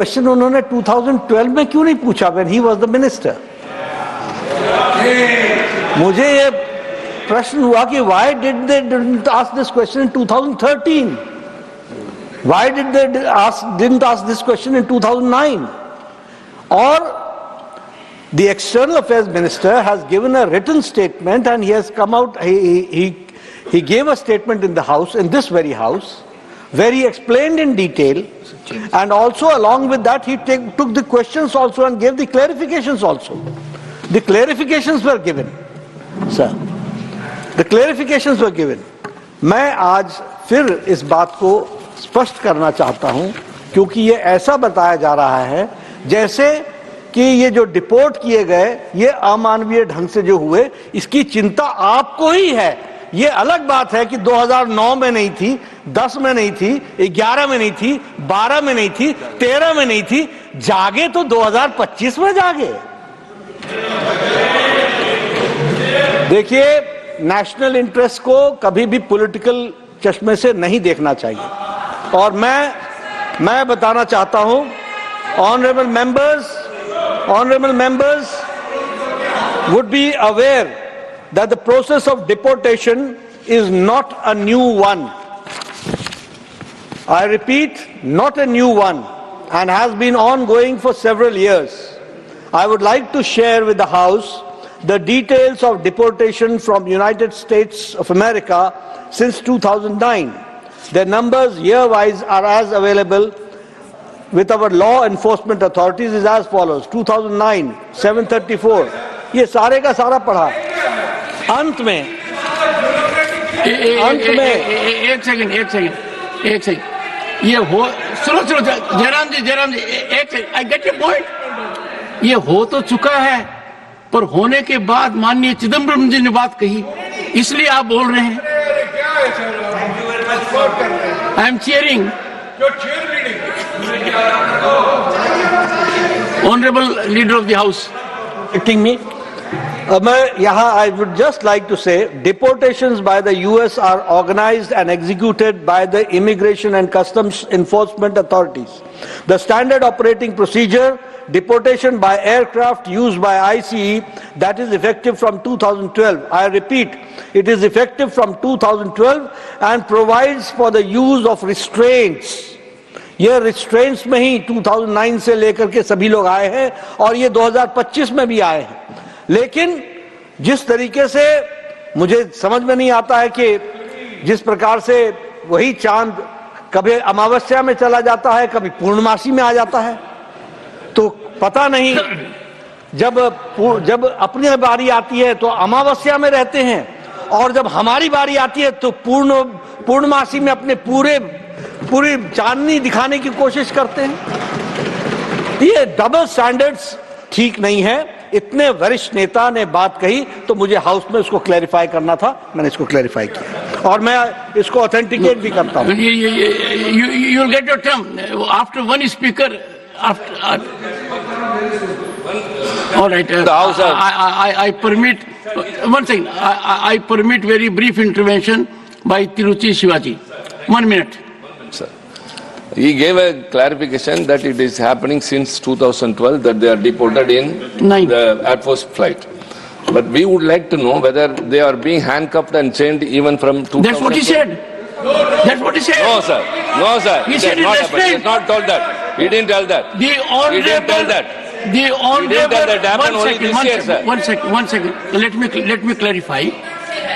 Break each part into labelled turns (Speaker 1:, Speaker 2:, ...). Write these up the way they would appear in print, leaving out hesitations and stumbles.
Speaker 1: Question उन्होंने 2012 में क्यों नहीं पूछा when he was the minister? मुझे ये प्रश्न हुआ कि why did they didn't ask this question in 2013? Why did they didn't ask this question in 2009? Or the External Affairs Minister has given a written statement and he has come out, he gave a statement in the House, in this very House, where he explained in detail, and also along with that he took the questions also and gave the clarifications also. The clarifications were given, sir. The clarifications were given. मैं आज फिर इस बात को स्पष्ट करना चाहता हूं, क्योंकि ये ऐसा बताया जा रहा है जैसे कि ये जो डिपोर्ट किए गए ये अमानवीय ढंग से जो हुए, इसकी चिंता आपको ही है। ये अलग बात है कि 2009 में नहीं थी, 10 में नहीं थी, 11 में नहीं थी, 12 में नहीं थी, 13 में नहीं थी, जागे तो 2025 में जागे। देखिए, नेशनल इंटरेस्ट को कभी भी पॉलिटिकल चश्मे से नहीं देखना चाहिए। और मैं बताना चाहता हूं, honourable members would be aware that the process of deportation is not a new one. I repeat, not a new one, and has been ongoing for several years. I would like to share with the House the details of deportation from United States of America since 2009. Their numbers year-wise are as available with our law enforcement authorities is as follows: 2009 734, ये सारे का सारा पढ़ा। अंत में
Speaker 2: एक second ये हो, सुनो जयराम जी एक second, I get your point. ये हो तो चुका है, पर होने के बाद माननीय चिदम्बरम जी ने बात कही, इसलिए आप बोल रहे हैं। I am cheering Honorable Leader of the House.
Speaker 1: Me. I would just like to say, deportations by the US are organized and executed by the Immigration and Customs Enforcement authorities. The standard operating procedure, deportation by aircraft used by ICE, that is effective from 2012. I repeat, it is effective from 2012 and provides for the use of restraints. ये restraints में ही 2009 से लेकर के सभी लोग आए हैं और ये 2025 में भी आए हैं। लेकिन जिस तरीके से मुझे समझ में नहीं आता है कि जिस प्रकार से वही चांद कभी अमावस्या में चला जाता है, कभी पूर्णमासी में आ जाता है, तो पता नहीं, जब अपनी बारी आती है तो अमावस्या में रहते हैं और जब हमारी बारी आती है तो पूर्णमासी में अपने पूरी चांदनी दिखाने की कोशिश करते हैं। ये डबल स्टैंडर्ड्स ठीक नहीं है। इतने वरिष्ठ नेता ने बात कही तो मुझे हाउस में इसको क्लैरिफाई करना था, मैंने इसको क्लैरिफाई किया और मैं इसको ऑथेंटिकेट भी करता हूं।
Speaker 2: You will get your term after one speaker. All right. The House. I permit one second. I permit very brief intervention by Tiruchi Shivaji. 1 minute.
Speaker 3: Sir, he gave a clarification that it is happening since 2012 that they are deported in the Air Force flight. But we would like to know whether they are being handcuffed and chained even from 2012.
Speaker 2: That's what he said. That's what he said.
Speaker 3: No, sir. No, sir.
Speaker 2: He said
Speaker 3: it not happened. He has not told that. He didn't tell that.
Speaker 2: The honorable,
Speaker 3: he didn't tell that.
Speaker 2: The honorable.
Speaker 3: He didn't tell that. Happened only this year, sir.
Speaker 2: One second. Let me clarify.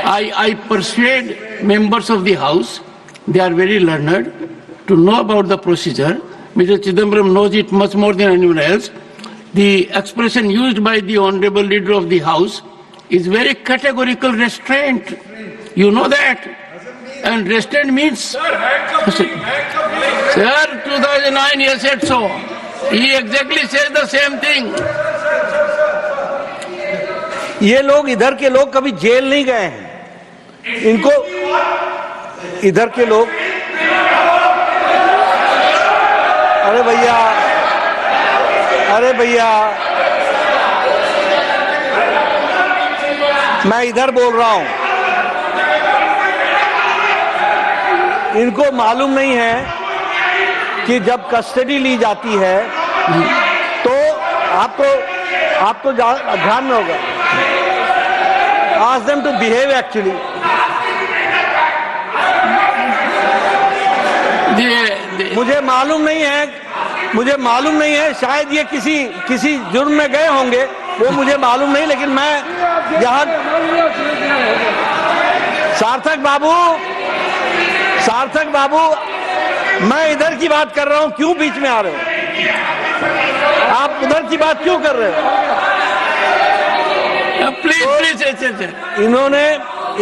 Speaker 2: I persuade members of the House. They are very learned to know about the procedure. Mr. Chidambaram knows it much more than anyone else. The expression used by the Honorable Leader of the House is very categorical restraint. You know that. And restraint means... Sir, 2009 he said so. He exactly says the same thing.
Speaker 1: ये लोग, इधर के लोग कभी jail नहीं गए हैं। इनको इधर के लोग, अरे भैया मैं इधर बोल रहा हूं, इनको मालूम नहीं है कि जब कस्टडी ली जाती है तो आपको ध्यान में होगा, ask them to behave actually. मुझे मालूम नहीं है शायद ये किसी जुर्म में गए होंगे, वो मुझे मालूम नहीं, लेकिन मैं यहाँ सार्थक बाबू मैं इधर की बात कर रहा हूँ, क्यों बीच में आ रहे हो? आप उधर की बात क्यों कर रहे हो?
Speaker 2: प्लीज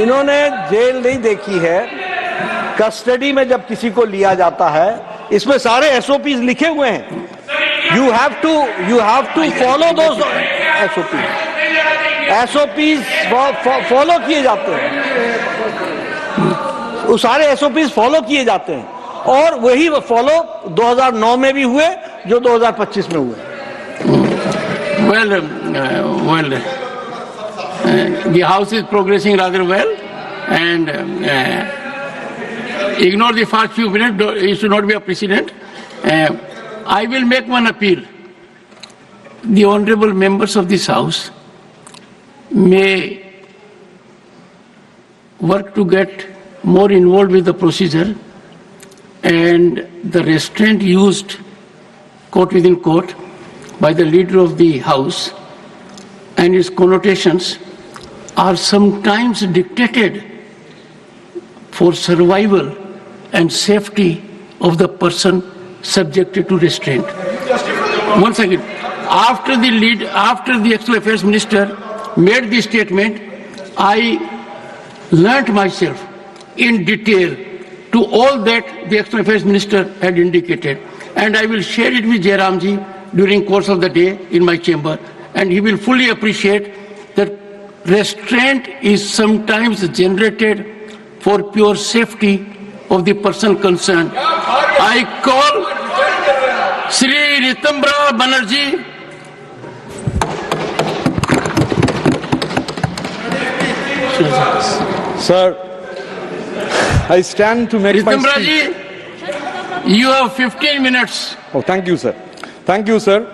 Speaker 1: इन्होंने जेल नहीं देखी है। कस्टडी में जब किसी को लिया जाता है, इसमें सारे एसओपीज लिखे हुए हैं। You have to follow those SOPs follow किए जाते हैं, वो सारे एसओपीज फॉलो किए जाते हैं, और वही फॉलो 2009 में भी हुए जो 2025 में हुए।
Speaker 2: The House is progressing rather well, and ignore the first few minutes. It should not be a precedent. I will make one appeal. The honourable members of this House may work to get more involved with the procedure, and the restraint used court within court by the leader of the House and its connotations are sometimes dictated for survival and safety of the person subjected to restraint. Once again, after the External Affairs Minister made this statement, I learnt myself in detail to all that the External Affairs Minister had indicated, and I will share it with Jairamji during course of the day in my chamber, and he will fully appreciate that restraint is sometimes generated for pure safety of the person concerned. I call Sri Ritambra Banerjee.
Speaker 4: Sir, I stand to make my speech.
Speaker 2: Ritambraji, you have 15 minutes.
Speaker 4: Oh, thank you, sir. Thank you, sir.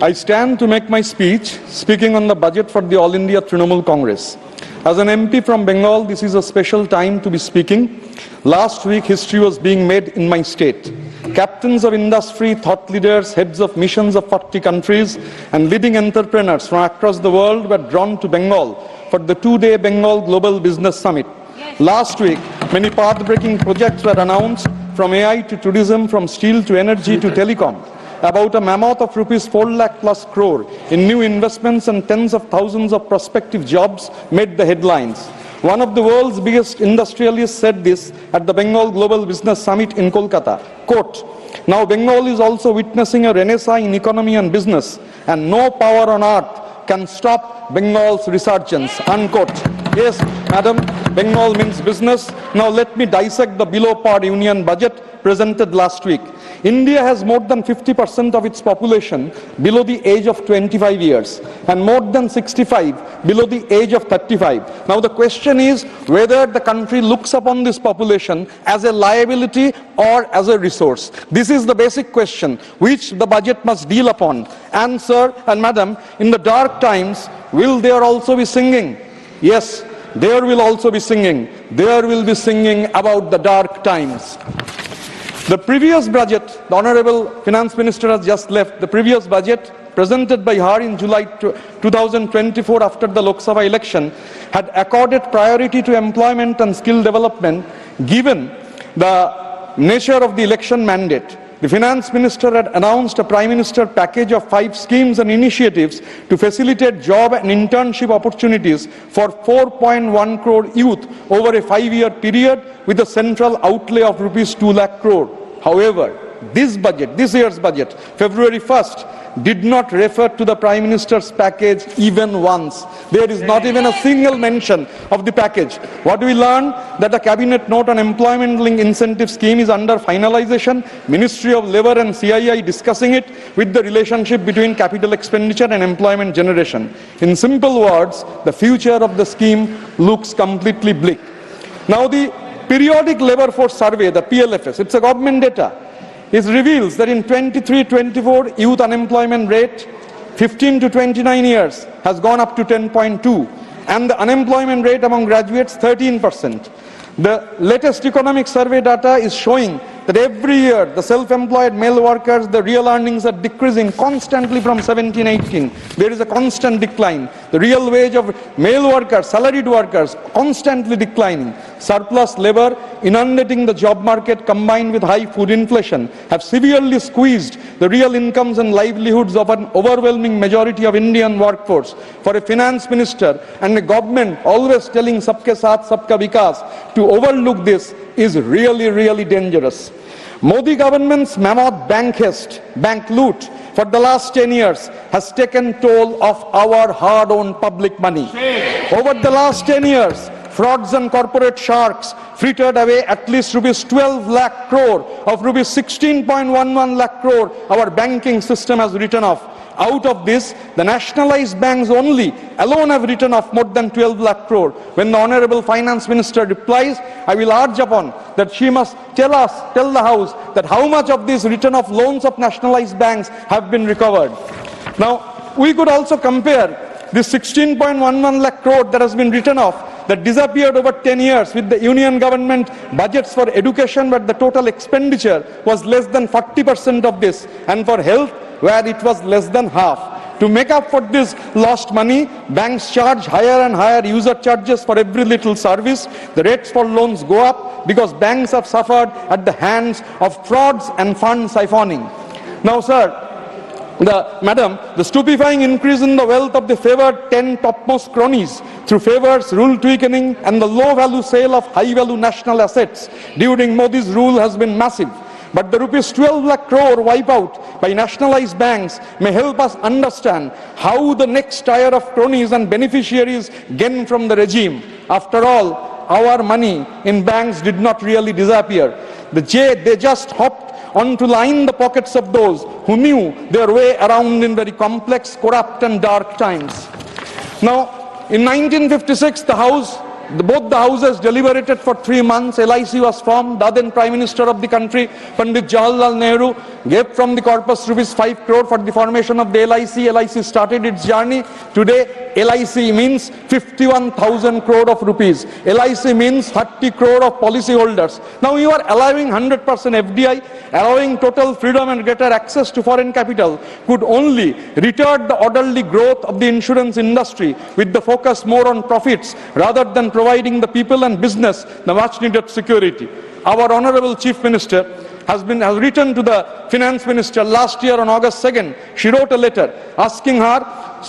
Speaker 4: I stand to make my speech speaking on the budget for the All India Trinamool Congress. As an MP from Bengal, this is a special time to be speaking. Last week, history was being made in my state. Captains of industry, thought leaders, heads of missions of 40 countries, and leading entrepreneurs from across the world were drawn to Bengal for the two-day Bengal Global Business Summit. Last week, many path-breaking projects were announced, from AI to tourism, from steel to energy to telecom. About a mammoth of rupees 4 lakh plus crore in new investments and tens of thousands of prospective jobs made the headlines. One of the world's biggest industrialists said this at the Bengal Global Business Summit in Kolkata. Quote, "Now Bengal is also witnessing a renaissance in economy and business, and no power on earth can stop Bengal's resurgence." Unquote. Yes, madam, Bengal means business. Now let me dissect the below par union budget presented last week. India has more than 50% of its population below the age of 25 years and more than 65 below the age of 35. Now the question is whether the country looks upon this population as a liability or as a resource. This is the basic question which the budget must deal upon. And sir and madam, in the dark times, will there also be singing? Yes, there will also be singing. There will be singing about the dark times. The previous budget, the Honorable Finance Minister has just left, the previous budget presented by her in July 2024 after the Lok Sabha election had accorded priority to employment and skill development given the nature of the election mandate. The Finance Minister had announced a Prime Minister package of 5 schemes and initiatives to facilitate job and internship opportunities for 4.1 crore youth over a 5-year period with a central outlay of rupees 2 lakh crore. However, this year's budget, February 1st, did not refer to the Prime Minister's package even once. There is not even a single mention of the package. What we learned that a cabinet note on employment-linked incentive scheme is under finalization, Ministry of Labour and CII discussing it with the relationship between capital expenditure and employment generation. In simple words, the future of the scheme looks completely bleak. Now the periodic labour force survey, the PLFS, it's a government data. reveals that in 23-24, youth unemployment rate 15 to 29 years has gone up to 10.2, and the unemployment rate among graduates 13%. The latest economic survey data is showing that every year the self-employed male workers, the real earnings are decreasing constantly from 17-18. There is a constant decline. The real wage of male workers, salaried workers, constantly declining. Surplus labor inundating the job market combined with high food inflation have severely squeezed the real incomes and livelihoods of an overwhelming majority of Indian workforce. For a finance minister and a government always telling sabke saath, sabka vikas, to overlook this is really, really dangerous. Modi government's mammoth bank heist, bank loot for the last 10 years has taken toll of our hard-earned public money. Over the last 10 years, frauds and corporate sharks frittered away at least rupees 12 lakh crore of rupees 16.11 lakh crore our banking system has written off. Out of this, the nationalized banks alone have written off more than 12 lakh crore. When the Honorable Finance Minister replies, I will urge upon that she must tell the House that how much of these written off loans of nationalized banks have been recovered. Now, we could also compare this 16.11 lakh crore that has been written off, that disappeared over 10 years with the union government budgets for education, but the total expenditure was less than 40% of this, and for health, where it was less than half. To make up for this lost money, banks charge higher and higher user charges for every little service. The rates for loans go up because banks have suffered at the hands of frauds and fund siphoning. Now, sir, Madam, the stupefying increase in the wealth of the favored 10 topmost cronies through favours, rule tweaking and the low-value sale of high-value national assets during Modi's rule has been massive. But the rupees 12 lakh crore wipeout by nationalized banks may help us understand how the next tier of cronies and beneficiaries gain from the regime. After all, our money in banks did not really disappear. They just hopped on to line the pockets of those who knew their way around in very complex, corrupt and dark times. Now, in 1956, both the houses deliberated for 3 months. LIC was formed. The then Prime Minister of the country, Pandit Jawaharlal Nehru, gave from the corpus rupees 5 crore for the formation of the LIC. LIC started its journey. Today, LIC means 51,000 crore of rupees. LIC means 30 crore of policy holders. Now you are allowing 100% FDI, allowing total freedom and greater access to foreign capital could only retard the orderly growth of the insurance industry with the focus more on profits rather than providing the people and business the much needed security. Our Honorable Chief Minister has written to the Finance Minister last year on August 2nd. She wrote a letter asking her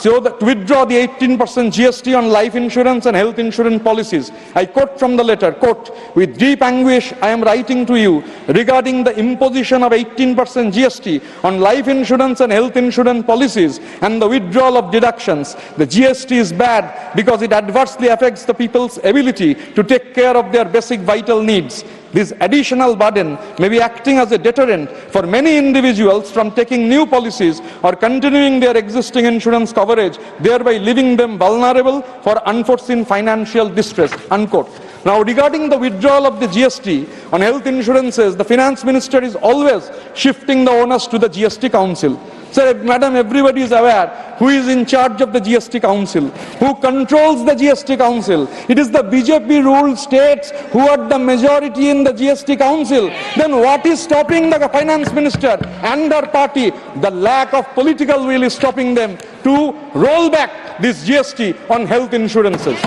Speaker 4: to withdraw the 18% GST on life insurance and health insurance policies. I quote from the letter, quote, "With deep anguish I am writing to you regarding the imposition of 18% GST on life insurance and health insurance policies and the withdrawal of deductions. The GST is bad because it adversely affects the people's ability to take care of their basic vital needs. This additional burden may be acting as a deterrent for many individuals from taking new policies or continuing their existing insurance coverage, thereby leaving them vulnerable for unforeseen financial distress." Unquote. Now, regarding the withdrawal of the GST on health insurances, the Finance Minister is always shifting the onus to the GST Council. Sir, Madam, everybody is aware who is in charge of the GST Council, who controls the GST Council. It is the BJP-ruled states who are the majority in the GST Council. Then what is stopping the Finance Minister and her party? The lack of political will is stopping them to roll back this GST on health insurances.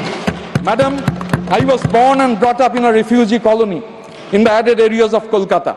Speaker 4: Madam, I was born and brought up in a refugee colony in the arid areas of Kolkata.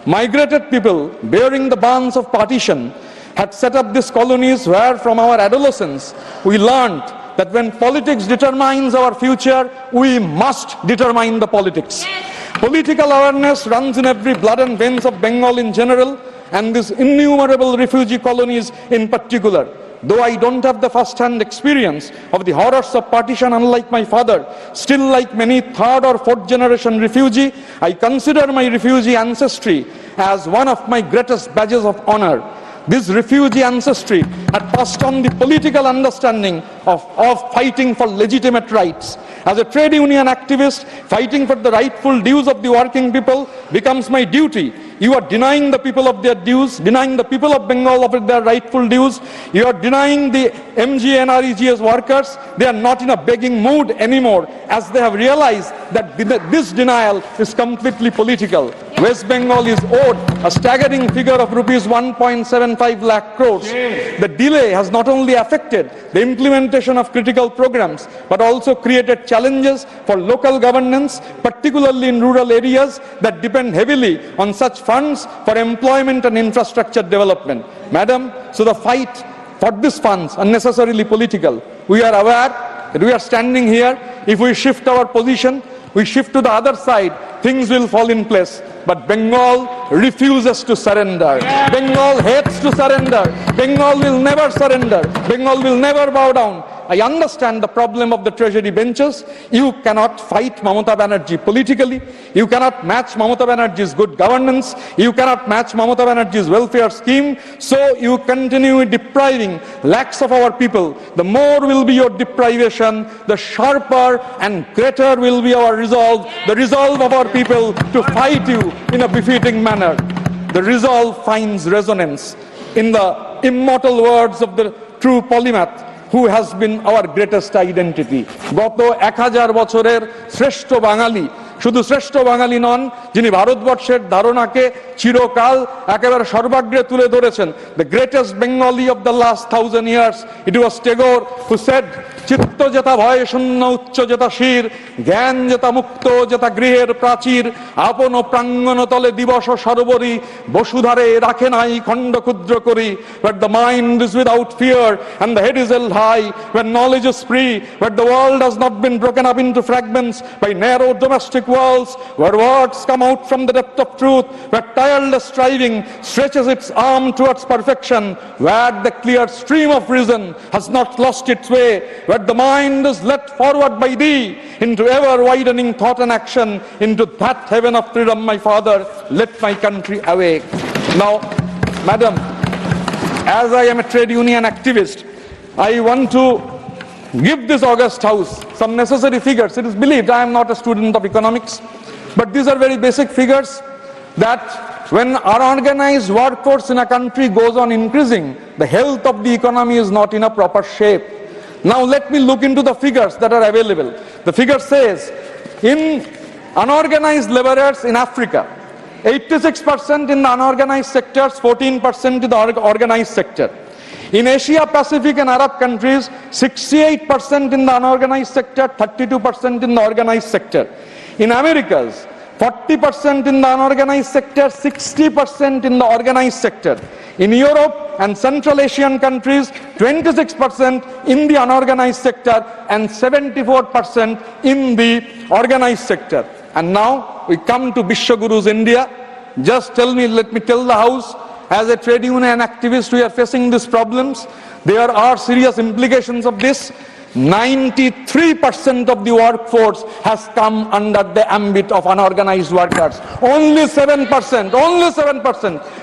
Speaker 4: Migrated people bearing the bonds of partition had set up these colonies where from our adolescence we learned that when politics determines our future, we must determine the politics. Political awareness runs in every blood and veins of Bengal in general and these innumerable refugee colonies in particular. Though I don't have the first-hand experience of the horrors of partition, unlike my father, still like many third or fourth generation refugee, I consider my refugee ancestry as one of my greatest badges of honor. This refugee ancestry had passed on the political understanding of fighting for legitimate rights. As a trade union activist, fighting for the rightful dues of the working people becomes my duty You are denying the people of their dues, denying the people of Bengal of their rightful dues. You are denying the MG and REGS workers. They are not in a begging mood anymore, as they have realized that this denial is completely political. West Bengal is owed a staggering figure of rupees 1.75 lakh crores. The delay has not only affected the implementation of critical programs, but also created challenges for local governance, particularly in rural areas that depend heavily on such funds for employment and infrastructure development. Madam, so the fight for these funds are necessarily political. We are aware that we are standing here. If we shift our position, we shift to the other side, things will fall in place. But Bengal refuses to surrender. Bengal hates to surrender. Bengal will never surrender. Bengal will never bow down. I understand the problem of the treasury benches. You cannot fight Mamata Banerjee politically. You cannot match Mamata Banerjee's good governance. You cannot match Mamata Banerjee's welfare scheme. So you continue depriving lakhs of our people. The more will be your deprivation, the sharper and greater will be our resolve, the resolve of our people to fight you in a befitting manner. The resolve finds resonance in the immortal words of the true polymath, who has been our greatest identity. গত 1000 বছরের শ্রেষ্ঠ বাঙালি, শুধু শ্রেষ্ঠ বাঙালি নন, যিনি ভারতবর্ষের ধারণাকে চিরকাল একেবারে সর্বাগ্রে তুলে ধরেছেন. The greatest Bengali of the last 1000 years, it was Tagore who said, চিত্ত যেতা ভয় শূন্য উচ্চ যেতা শির, জ্ঞান যেতা মুক্ত যেতা গৃহের প্রাচীর, আপন প্রাঙ্গণ তলে দিবস সর্বরি, বসুধারে রাখে নাই খণ্ড ক্ষুদ্র করি. Where the mind is without fear and the head is held high, where knowledge is free, where the world has not been broken up into fragments by narrow domestic walls, where words come out from the depth of truth, where tireless striving stretches its arm towards perfection, where the clear stream of reason has not lost its way, where the mind is led forward by thee into ever-widening thought and action, into that heaven of freedom, my father, let my country awake. Now, madam, as I am a trade union activist, I want to give this august house some necessary figures. It is believed, I am not a student of economics, but these are very basic figures, that when unorganized workforce in a country goes on increasing, the health of the economy is not in a proper shape. Now let me look into the figures that are available. The figure says, in unorganized laborers in Africa, 86% in the unorganized sectors, 14% in the organized sector. In Asia Pacific and Arab countries, 68% in the unorganized sector, 32% in the organized sector. In Americas, 40% in the unorganized sector, 60% in the organized sector. In Europe and Central Asian countries, 26% in the unorganized sector and 74% in the organized sector. And now we come to Vishwaguru's India. Just let me tell the House, as a trade union activist, we are facing these problems. There are serious implications of this. 93% of the workforce has come under the ambit of unorganized workers. Only 7%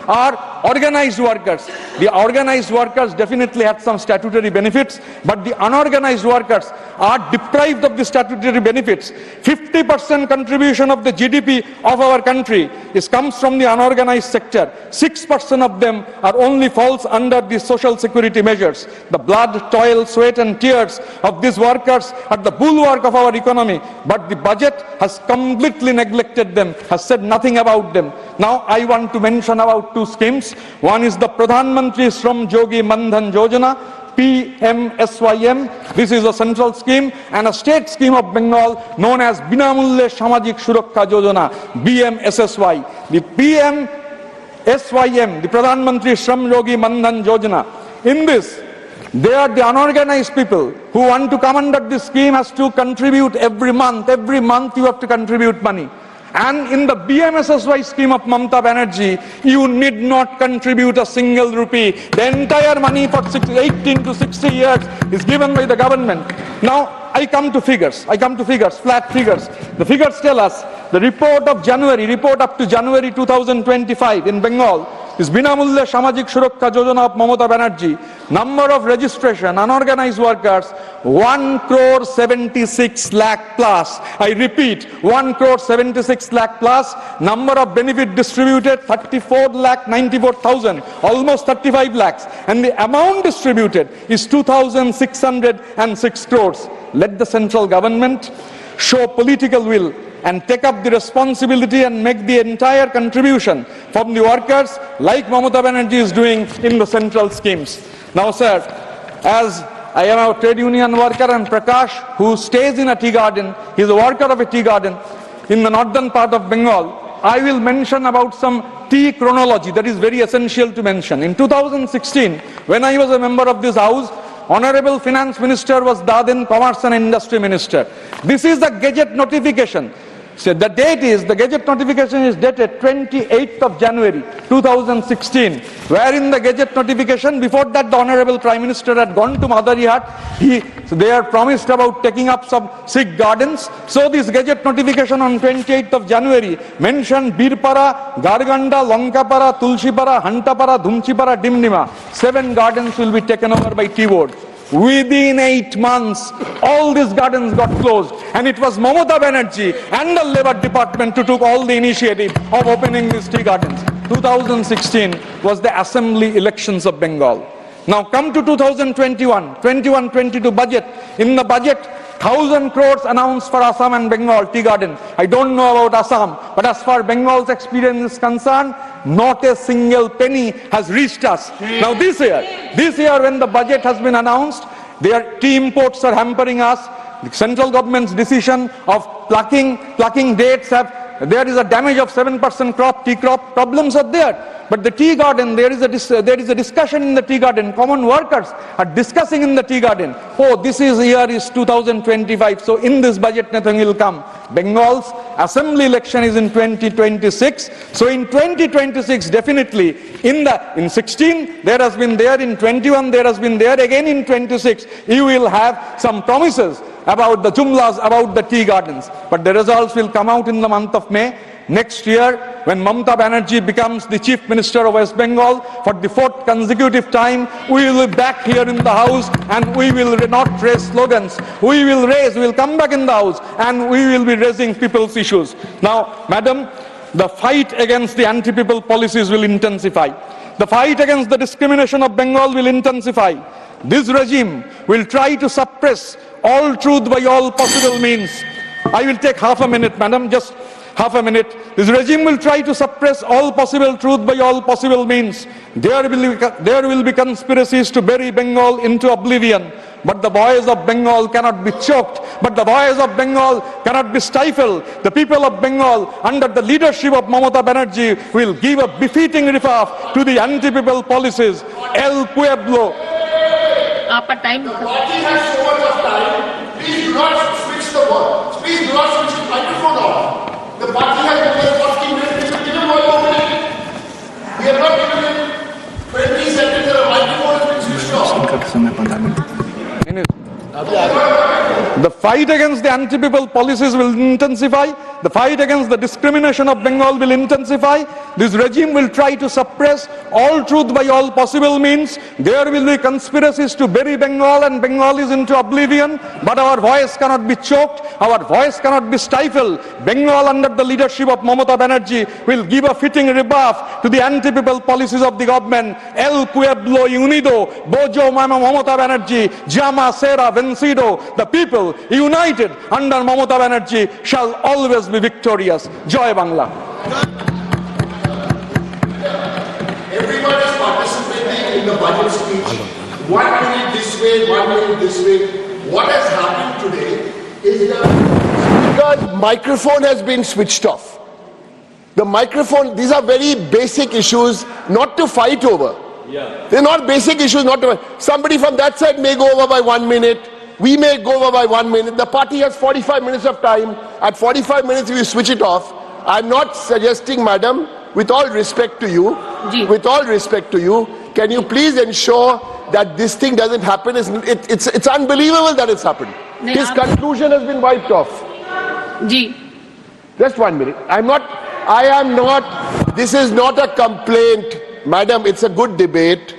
Speaker 4: are organized workers. The organized workers definitely had some statutory benefits, but the unorganized workers are deprived of the statutory benefits. 50% contribution of the GDP of our country comes from the unorganized sector. 6% of them are only falls under the social security measures. The blood, toil, sweat and tears of these workers are the bulwark of our economy, but the budget has completely neglected them, has said nothing about them. Now I want to mention about two schemes. One is the Pradhan Mantri Shram Yogi Mandhan Yojana, PMSYM. This is a central scheme, and a state scheme of Bengal known as Binamulye Samajik Suraksha Yojana, BMSSY. The PMSYM, the Pradhan Mantri Shram Yogi Mandhan Yojana, in this, they are the unorganized people who want to come under this scheme has to contribute every month. Every month you have to contribute money. And in the BMSSY scheme of Mamata Banerjee, you need not contribute a single rupee. The entire money for 18 to 60 years is given by the government. Now, I come to figures, flat figures. The figures tell us the report up to January 2025 in Bengal, is Binamulya Samajik Surakha Yojana of Mamata Banerjee. Number of registration, unorganized workers, 1,76 lakh plus. I repeat, 1,76 lakh plus. Number of benefit distributed, 34,94,000, almost 35 lakhs. And the amount distributed is 2,606 crores. Let the central government show political will and take up the responsibility and make the entire contribution from the workers like Mamata Banerjee is doing in the central schemes. Now, sir, as I am a trade union worker and Prakash, who stays in a tea garden, he is a worker of a tea garden in the northern part of Bengal, I will mention about some tea chronology that is very essential to mention. In 2016, when I was a member of this house, Honorable Finance Minister was then Commerce and Industry Minister. This is the Gazette notification. So the Gazette notification is dated 28th of January 2016, wherein the Gazette notification, before that the Honorable Prime Minister had gone to Madarihat, they are promised about taking up some Sikh gardens. So this Gazette notification on 28th of January mentioned Birpara, Garganda, Lonkapara, Tulsipara, Hantapara, Dhumchipara, Dimnima. 7 gardens will be taken over by tea board. Within 8 months, all these gardens got closed, and it was Mamata Banerjee and the Labour Department who took all the initiative of opening these tea gardens. 2016 was the assembly elections of Bengal. Now come to 2021-22 budget. In the budget, 1,000 crores announced for Assam and Bengal tea garden. I don't know about Assam, but as far Bengal's experience is concerned, not a single penny has reached us. Now this year when the budget has been announced, their tea imports are hampering us. The central government's decision of plucking dates there is a damage of 7% crop, tea crop, problems are there. But the tea garden, there is a discussion in the tea garden. Common workers are discussing in the tea garden. Oh, this year is 2025, so in this budget nothing will come. Bengal's assembly election is in 2026. So in 2026, definitely, in 16, there has been there, in 21, there has been there, again in 26, you will have some promises about the jumlas, about the tea gardens. But the results will come out in the month of May. Next year, when Mamata Banerjee becomes the Chief Minister of West Bengal for the 4th consecutive time, we will be back here in the House and we will not raise slogans. We will come back in the House and we will be raising people's issues. Now, Madam, the fight against the anti-people policies will intensify. The fight against the discrimination of Bengal will intensify. This regime will try to suppress all truth by all possible means. I will take half a minute, Madam, just half a minute. This regime will try to suppress all possible truth by all possible means. There will be conspiracies to bury Bengal into oblivion. But the voice of Bengal cannot be choked. But the voice of Bengal cannot be stifled. The people of Bengal, under the leadership of Mamata Banerjee, will give a befitting rebuff to the anti-people policies. El Pueblo.
Speaker 5: Time. The party has so much of time. Please do not switch the ball. Please do not switch the microphone off. The party has given 40 minutes. We will give him 1 more minute. We are not giving him 20 seconds. The microphone has been switched off.
Speaker 4: The fight against the anti-people policies will intensify. The fight against the discrimination of Bengal will intensify. This regime will try to suppress all truth by all possible means. There will be conspiracies to bury Bengal and Bengalis into oblivion. But our voice cannot be choked. Our voice cannot be stifled. Bengal, under the leadership of Mamata Banerjee, will give a fitting rebuff to the anti-people policies of the government. El Pueblo Unido, Bojo Mama Mamata Banerjee, Llama Sera Vencido. The people united under Mamata Banerjee shall always be victorious. Joy Bangla.
Speaker 5: Everyone is participating in the budget speech. 1 minute this way, 1 minute this way. What has happened today is that the microphone has been switched off. The microphone, these are very basic issues not to fight over. They're not basic issues not to. Somebody from that side may go over by 1 minute. We may go over by 1 minute. The party has 45 minutes of time. At 45 minutes, if you switch it off, I'm not suggesting, madam, with all respect to you, can you please ensure that this thing doesn't happen? It's unbelievable that it's happened. His conclusion has been wiped off. Just 1 minute. This is not a complaint, Madam, it's a good debate.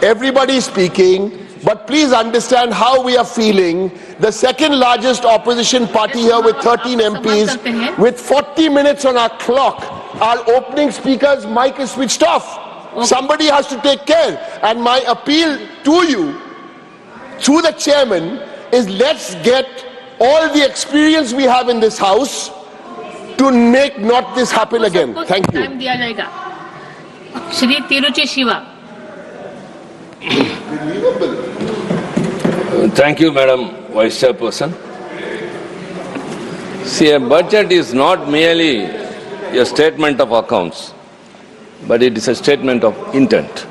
Speaker 5: Everybody is speaking, but please understand how we are feeling. The second largest opposition party here with 13 MPs, with 40 minutes on our clock, our opening speaker's mic is switched off. Okay. Somebody has to take care. And my appeal to you, through the chairman, is let's get all the experience we have in this house to make not this happen again. Thank you.
Speaker 6: Shri Tiruchi Shiva.
Speaker 3: Thank you, Madam Vice Chairperson. See, a budget is not merely a statement of accounts, but it is a statement of intent.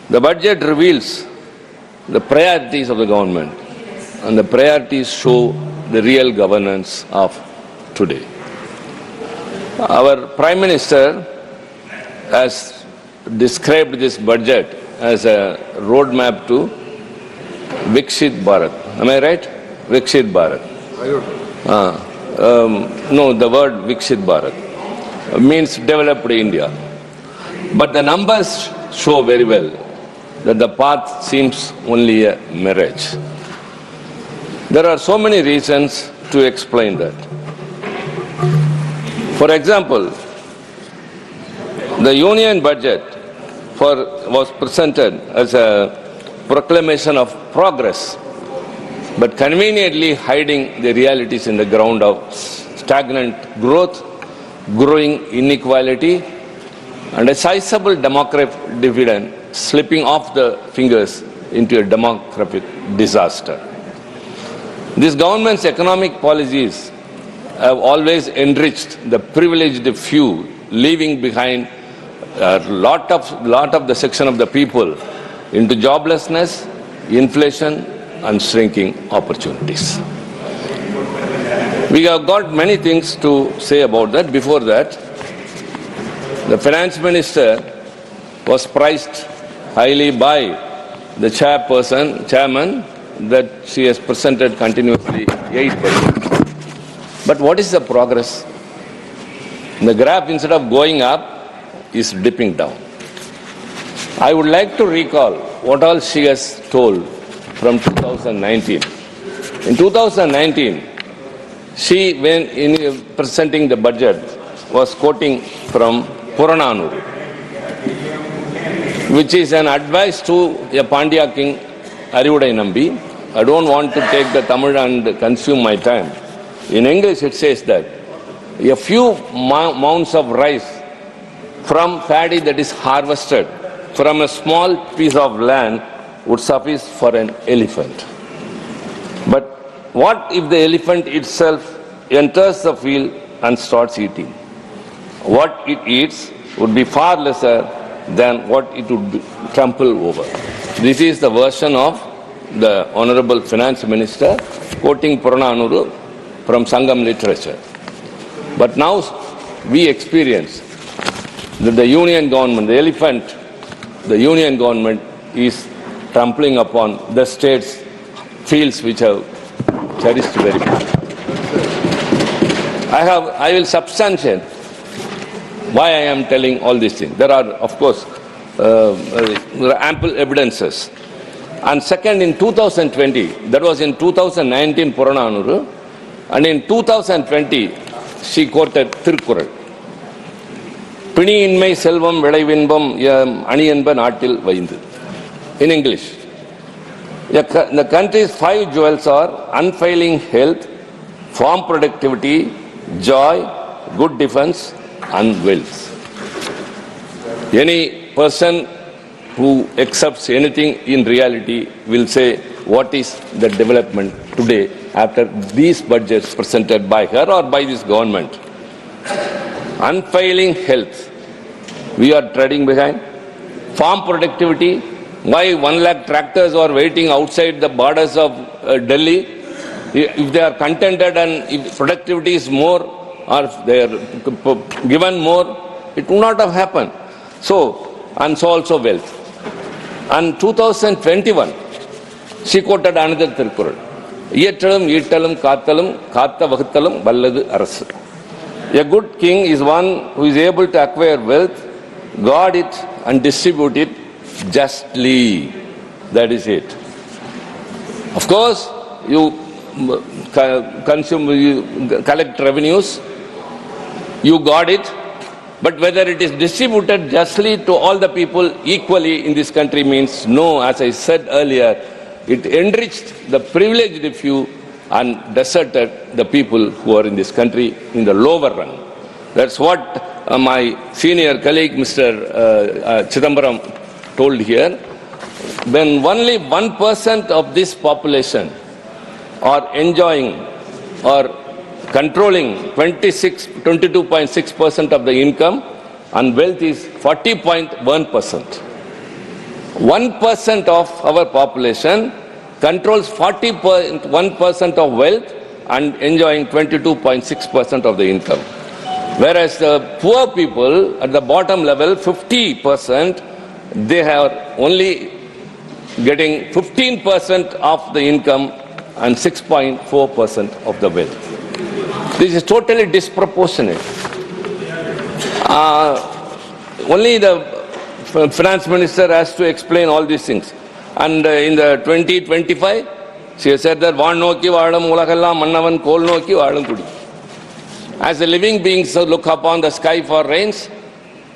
Speaker 3: The budget reveals the priorities of the government, and the priorities show the real governance of today. Our Prime Minister has described this budget as a roadmap to Viksit Bharat. Am I right? Viksit Bharat. No, the word Viksit Bharat means developed India. But the numbers show very well that the path seems only a mirage. There are so many reasons to explain that. For example, the union budget was presented as a proclamation of progress, but conveniently hiding the realities in the ground of stagnant growth, growing inequality, and a sizable demographic dividend slipping off the fingers into a demographic disaster. This government's economic policies have always enriched the privileged few, leaving behind a lot of the section of the people into joblessness, inflation, and shrinking opportunities. We have got many things to say about that. Before that, the finance minister was prized highly by the chairman, that she has presented continuously 8 budgets. But what is the progress? The graph, instead of going up, is dipping down. I would like to recall what all she has told from 2019. In 2019, she, when presenting the budget, was quoting from Purananuru, which is an advice to a Pandya king, Arivudai Nambi. I don't want to take the Tamil and consume my time. In English, it says that a few mounds of rice from paddy that is harvested from a small piece of land would suffice for an elephant. But what if the elephant itself enters the field and starts eating? What it eats would be far lesser than what it would trample over. This is the version of the Honorable Finance Minister quoting Purananuru from Sangam literature. But now we experience that the union government, the elephant, the union government is trampling upon the state's fields which have cherished very much. I will substantiate why I am telling all these things. There are, of course, ample evidences. And second, in 2020, that was in 2019 Purananuru, and in 2020, she quoted Thirukkural. Pini inmai selvam velaivinbam aniyanba naatil vaindu. In English, the country's 5 jewels are unfailing health, farm productivity, joy, good defense, and wealth. Any person who accepts anything in reality will say what is the development today after these budgets presented by her or by this government. Unfailing health, we are treading behind. Farm productivity, why 1 lakh tractors are waiting outside the borders of Delhi? If they are contented and if productivity is more or they are given more, it would not have happened. And so also wealth. And 2021, she quoted another Thirukkural. Iyattalum, Yittalum, Kattalum, Katta Vakattalum, Valladu Arasu. A good king is one who is able to acquire wealth got it and distribute it justly. That is it. Of course, you consume, you collect revenues, you got it, but whether it is distributed justly to all the people equally in this country means no. As I said earlier, it enriched the privileged few and deserted the people who are in this country in the lower run. That's what my senior colleague, Mr. Chidambaram, told here. When only 1% of this population are enjoying or controlling 22.6% of the income, and wealth is 40.1%. 1% of our population controls 40.1% of wealth and enjoying 22.6% of the income. Whereas the poor people at the bottom level, 50%, they are only getting 15% of the income and 6.4% of the wealth. This is totally disproportionate. Only the finance minister has to explain all these things. And in the 2025, she has said that as the living beings look upon the sky for rains,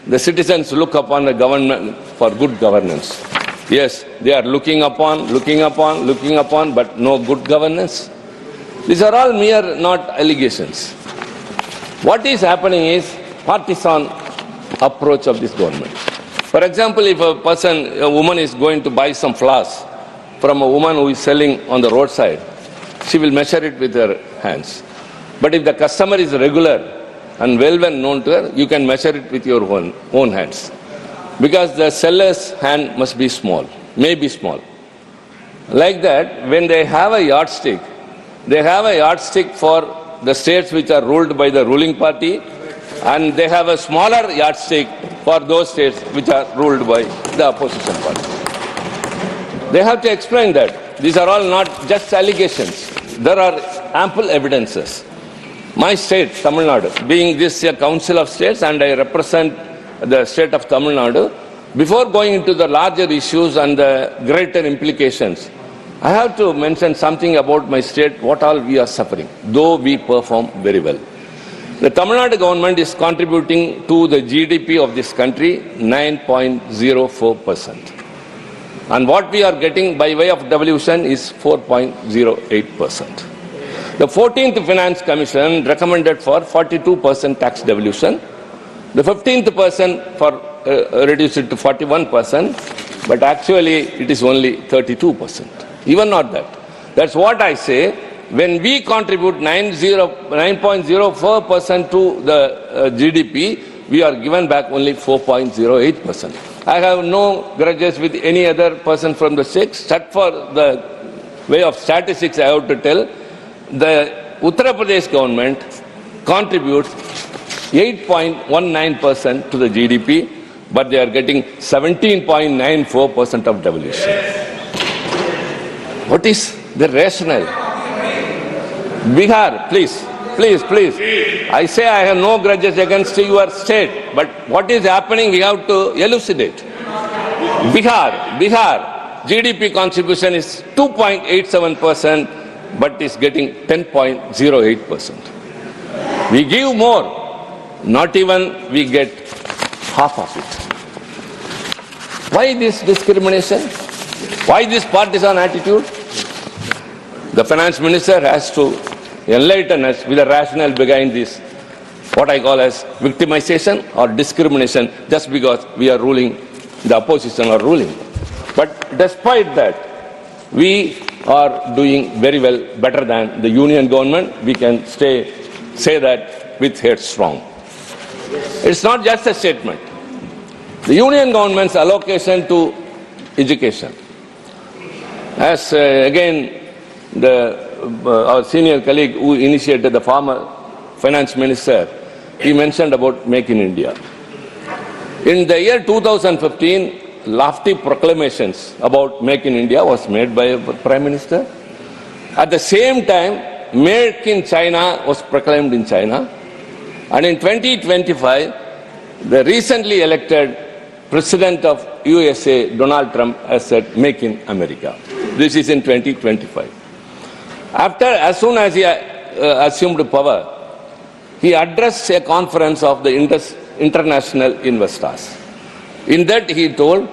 Speaker 3: the citizens look upon the government for good governance. Yes, they are looking upon, but no good governance. These are all mere not allegations. What is happening is partisan approach of this government. For example, if a woman is going to buy some flowers from a woman who is selling on the roadside, she will measure it with her hands. But if the customer is regular and well known to her, you can measure it with your own hands. Because the seller's hand must be small, may be small. Like that, when they have a yardstick, they have a yardstick for the states which are ruled by the ruling party, and they have a smaller yardstick for those states which are ruled by the opposition party. They have to explain that. These are all not just allegations. There are ample evidences. My state, Tamil Nadu, being this a council of states and I represent the state of Tamil Nadu, before going into the larger issues and the greater implications, I have to mention something about my state, what all we are suffering, though we perform very well. The Tamil Nadu government is contributing to the GDP of this country 9.04%. And what we are getting by way of devolution is 4.08%. The 14th Finance Commission recommended for 42% tax devolution. The 15th person for reduced it to 41%, but actually it is only 32%. Even not that. That's what I say. When we contribute 9.04% to the GDP, we are given back only 4.08%. I have no grudges with any other person from the state. Except for the way of statistics, I have to tell, the Uttar Pradesh government contributes 8.19% to the GDP, but they are getting 17.94% of devolution. What is the rationale? Bihar, please. I say I have no grudges against your state, but what is happening, we have to elucidate. Bihar, GDP contribution is 2.87%, but is getting 10.08%. We give more, not even we get half of it. Why this discrimination? Why this partisan attitude? The finance minister has to enlighten us with the rationale behind this, what I call as victimization or discrimination, just because we are ruling, the opposition are ruling. But despite that, we are doing very well, better than the union government. We can say that with head strong. It's not just a statement. The union government's allocation to education, as again our senior colleague who initiated, the former finance minister, he mentioned about Make in India. In the year 2015, lofty proclamations about Make in India was made by a Prime Minister. At the same time, Make in China was proclaimed in China. And in 2025, the recently elected President of USA, Donald Trump, has said, "Make in America." This is in 2025. As soon as he assumed power, he addressed a conference of the international investors. In that he told,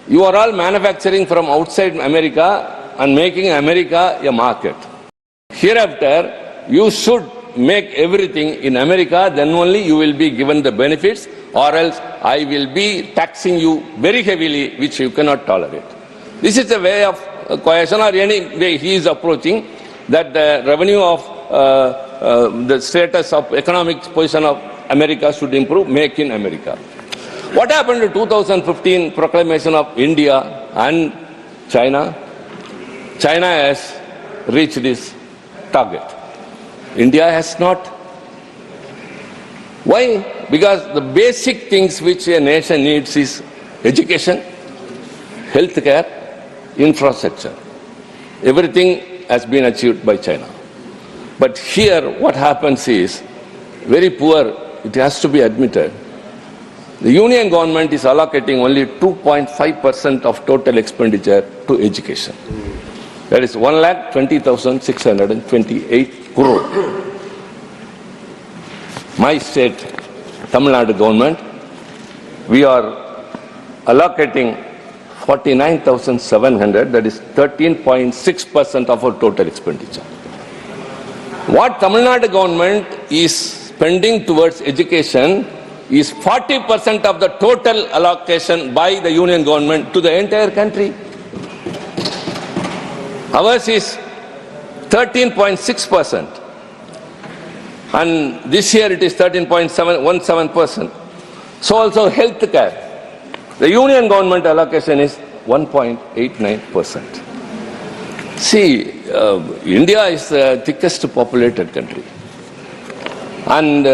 Speaker 3: "You are all manufacturing from outside America and making America a market. Hereafter, you should make everything in America, then only you will be given the benefits, or else I will be taxing you very heavily, which you cannot tolerate." This is a way of coercion, or any way he is approaching, that the revenue of the status of economic position of America should improve, make in America. What happened to 2015 proclamation of India and China? China has reached this target. India has not. Why? Because the basic things which a nation needs is education, healthcare, infrastructure. Everything has been achieved by China. But here what happens is very poor, it has to be admitted. The union government is allocating only 2.5% of total expenditure to education. That is 1,20,628 crore. My state, Tamil Nadu government, we are allocating 49,700, that is 13.6% of our total expenditure. What Tamil Nadu government is spending towards education is 40% of the total allocation by the union government to the entire country. Ours is 13.6%. And this year it is 13.17%. So also health care. The union government allocation is 1.89%. See, India is the thickest populated country. And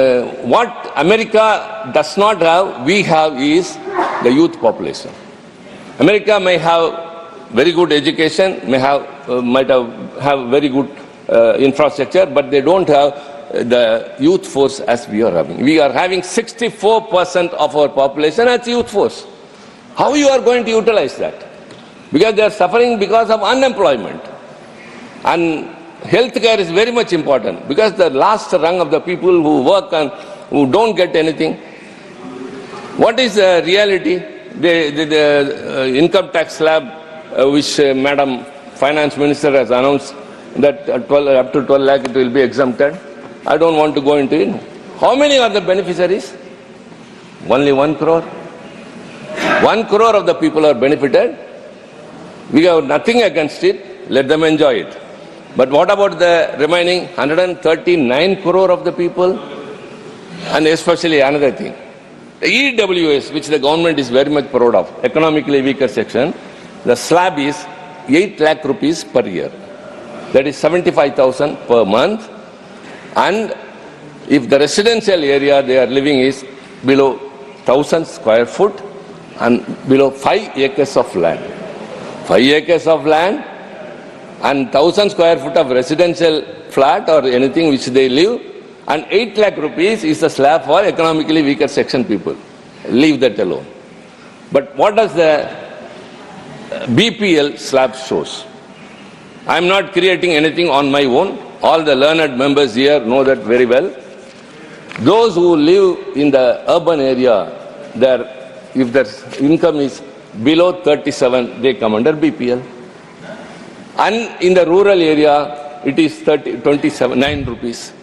Speaker 3: what America does not have, we have is the youth population. America may have very good education, might have very good infrastructure, but they don't have the youth force as we are having. We are having 64% of our population as youth force. How you are going to utilize that? Because they are suffering because of unemployment. And healthcare is very much important, because the last rung of the people who work and who don't get anything. What is the reality? The income tax slab, which Madam Finance Minister has announced, that up to 12 lakh it will be exempted. I don't want to go into it. How many are the beneficiaries? Only 1 crore. 1 crore of the people are benefited. We have nothing against it. Let them enjoy it. But what about the remaining 139 crore of the people? And especially another thing, the EWS, which the government is very much proud of, economically weaker section, the slab is 8 lakh rupees per year. That is 75,000 per month. And if the residential area they are living is below 1,000 square foot and below 5 acres of land. 5 acres of land and 1,000 square foot of residential flat or anything which they live, and 8 lakh rupees is the slab for economically weaker section people. Leave that alone. But what does the BPL slab shows? I am not creating anything on my own. All the learned members here know that very well. Those who live in the urban area, if their income is below 37, they come under BPL. And in the rural area, it is 9 rupees.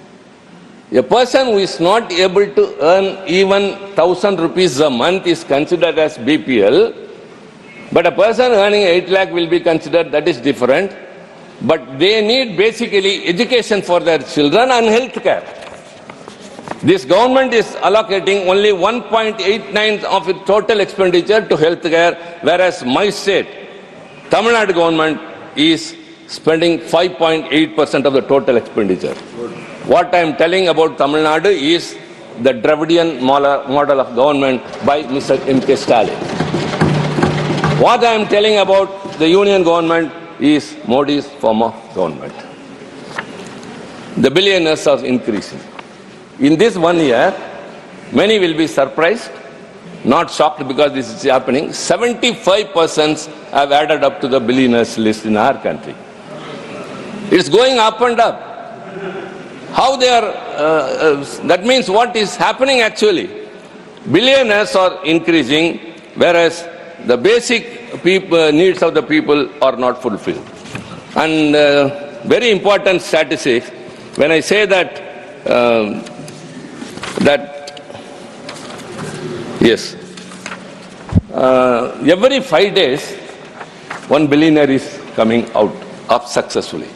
Speaker 3: A person who is not able to earn even 1,000 rupees a month is considered as BPL. But a person earning 8 lakh will be considered, that is different. But they need basically education for their children and health care. This government is allocating only 1.89 of its total expenditure to health care, whereas my state, Tamil Nadu government, is spending 5.8% of the total expenditure. What I am telling about Tamil Nadu is the Dravidian model of government by Mr. M.K. Stalin. What I am telling about the union government is Modi's form of government. The billionaires are increasing. In this 1 year, many will be surprised. not shocked because this is happening. 75% have added up to the billionaires list in our country. It's going up and up. How they are, that means what is happening actually? Billionaires are increasing, whereas the basic needs of the people are not fulfilled. And very important statistic, when I say that, yes, every 5 days, one billionaire is coming out up successfully.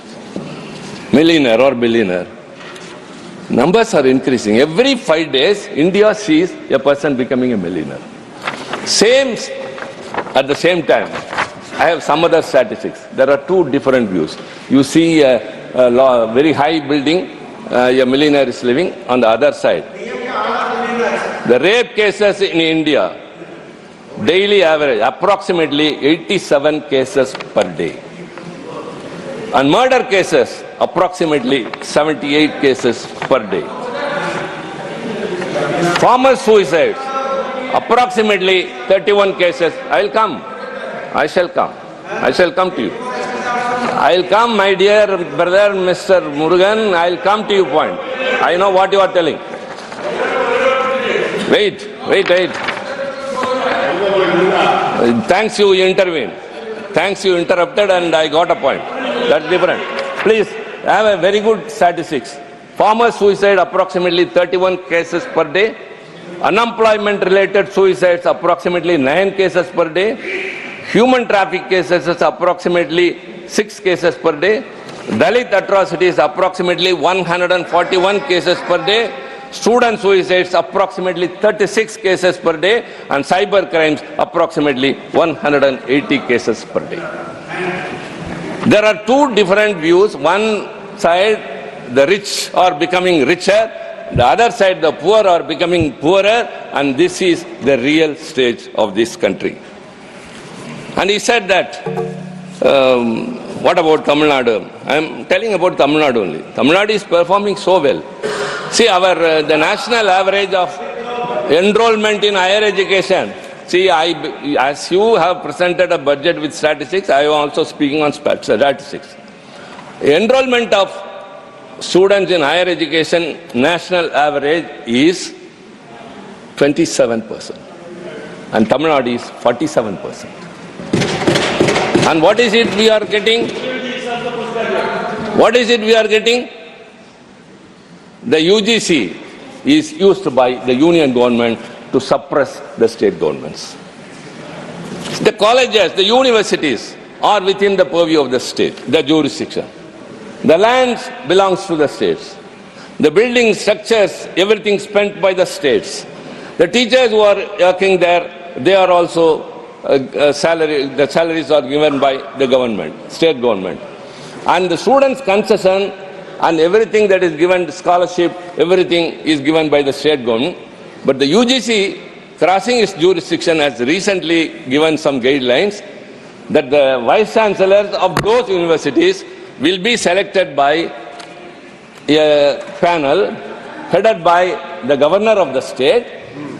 Speaker 3: Millionaire or billionaire. Numbers are increasing. Every 5 days, India sees a person becoming a millionaire. Same, at the same time, I have some other statistics. There are two different views. You see a very high building, a millionaire is living. On the other side, the rape cases in India, daily average, approximately 87 cases per day. And murder cases, approximately 78 cases per day. Farmer suicides, approximately 31 cases. I shall come to you. I'll come, my dear brother, Mr. Murugan, I'll come to your point. I know what you are telling. Wait. Thanks you intervened. Thanks you interrupted and I got a point. That's different. Please, I have a very good statistics. Farmer suicide, approximately 31 cases per day. Unemployment-related suicides, approximately 9 cases per day. Human traffic cases, approximately 6 cases per day. Dalit atrocities, approximately 141 cases per day. Student suicides, approximately 36 cases per day. And cyber crimes, approximately 180 cases per day. There are two different views. One side, the rich are becoming richer. The other side, the poor are becoming poorer. And this is the real stage of this country. And he said that, what about Tamil Nadu? I am telling about Tamil Nadu only. Tamil Nadu is performing so well. See, the national average of enrollment in higher education. See, as you have presented a budget with statistics, I am also speaking on statistics. Enrollment of students in higher education, national average is 27%. And Tamil Nadu is 47%. And what is it we are getting? What is it we are getting? The UGC is used by the union government to suppress the state governments. The colleges, the universities are within the purview of the state, the jurisdiction. The land belongs to the states. The building structures, everything spent by the states. The teachers who are working there, they are also the salaries are given by the government, state government. And the students' concession and everything that is given, scholarship, everything is given by the state government. But the UGC, crossing its jurisdiction, has recently given some guidelines that the vice chancellors of those universities will be selected by a panel headed by the governor of the state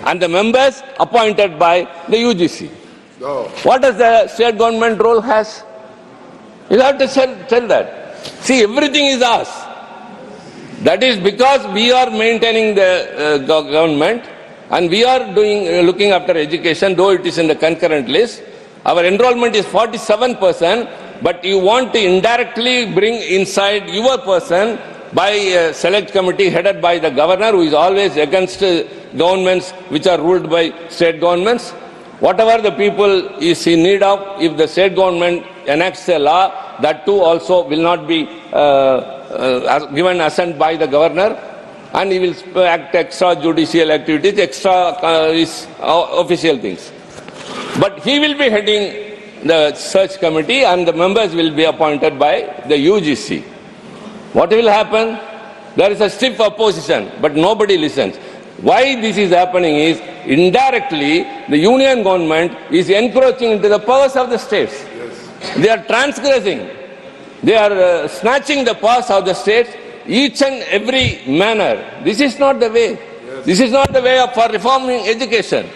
Speaker 3: and the members appointed by the UGC.
Speaker 5: No.
Speaker 3: What does the state government role has? You have to tell that. See, everything is ours. That is because we are maintaining the government and we are looking after education, though it is in the concurrent list. Our enrollment is 47%, but you want to indirectly bring inside your person by a select committee headed by the governor, who is always against governments which are ruled by state governments. Whatever the people is in need of, if the state government enacts a law, that too also will not be given assent by the governor, and he will act extrajudicial activities, official things. But he will be heading the search committee and the members will be appointed by the UGC. What will happen? There is a stiff opposition, but nobody listens. Why this is happening is, indirectly, the union government is encroaching into the powers of the states. Yes. They are transgressing. They are snatching the powers of the states, each and every manner. This is not the way. Yes. This is not the way for reforming education.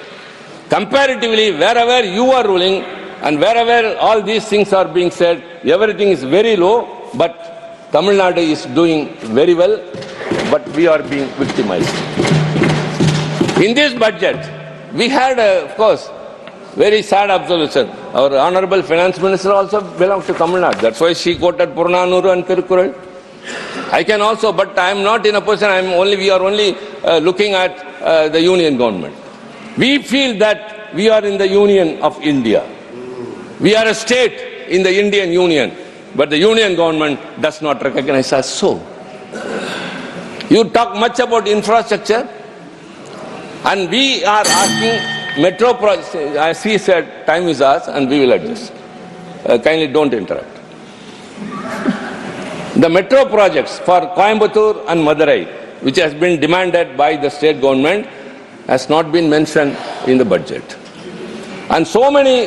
Speaker 3: Comparatively, wherever you are ruling and wherever all these things are being said, everything is very low, but Tamil Nadu is doing very well, but we are being victimized. In this budget, we had, of course, very sad observation. Our Honorable Finance Minister also belongs to Tamil Nadu. That's why she quoted Purnanuru and Tirukkural. I can also, but I am not in a position, we are only looking at the union government. We feel that we are in the Union of India. We are a state in the Indian Union, but the union government does not recognize us so. You talk much about infrastructure, and we are asking metro projects. As he said, time is ours, and we will adjust. Kindly don't interrupt. The metro projects for Coimbatore and Madurai, which has been demanded by the state government, has not been mentioned in the budget. And so many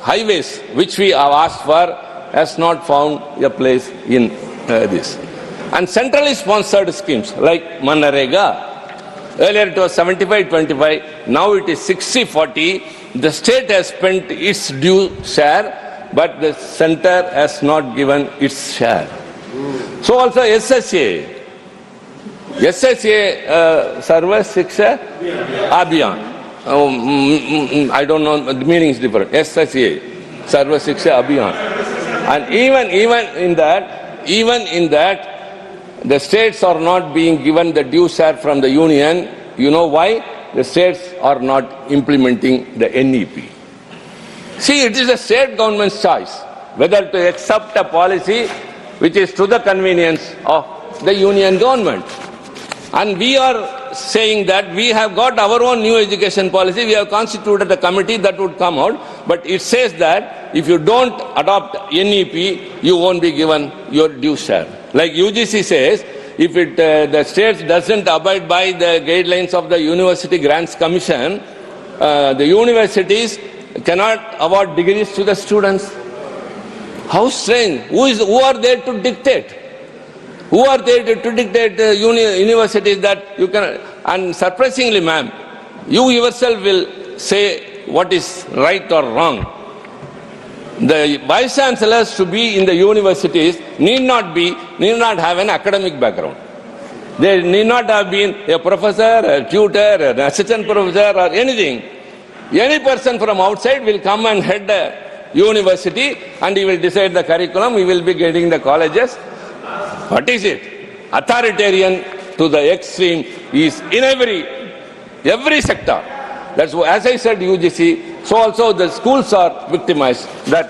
Speaker 3: highways which we have asked for has not found a place in this. And centrally sponsored schemes like Manarega, earlier it was 75-25, now it is 60-40. The state has spent its due share, but the center has not given its share. So also SSA, Sarva Shiksha Abhiyan. I don't know, the meaning is different. SSA, Sarva Shiksha Abhiyan. And even in that, the states are not being given the due share from the union. You know why? The states are not implementing the NEP. See, it is the state government's choice whether to accept a policy which is to the convenience of the union government. And we are saying that we have got our own new education policy. We have constituted a committee that would come out. But it says that if you don't adopt NEP, you won't be given your due share. Like UGC says, if the states doesn't abide by the guidelines of the University Grants Commission, the universities cannot award degrees to the students. How strange. Who are there to dictate? Who are there to dictate universities that you can... And surprisingly, ma'am, you yourself will say what is right or wrong. The vice chancellors to be in the universities need not have an academic background. They need not have been a professor, a tutor, an assistant professor or anything. Any person from outside will come and head the university and he will decide the curriculum, he will be getting the colleges. What is it? Authoritarian to the extreme is in every sector. That's why, as I said, UGC, so also the schools are victimized that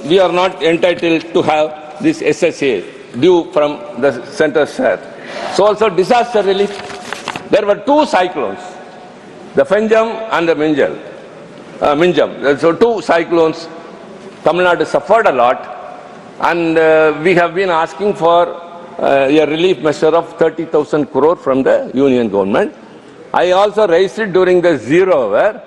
Speaker 3: we are not entitled to have this SSA due from the center share. So also disaster relief. There were two cyclones, the Fenjam and the Minjam. So two cyclones. Tamil Nadu suffered a lot. And we have been asking for a relief measure of 30,000 crore from the union government. I also raised it during the zero hour,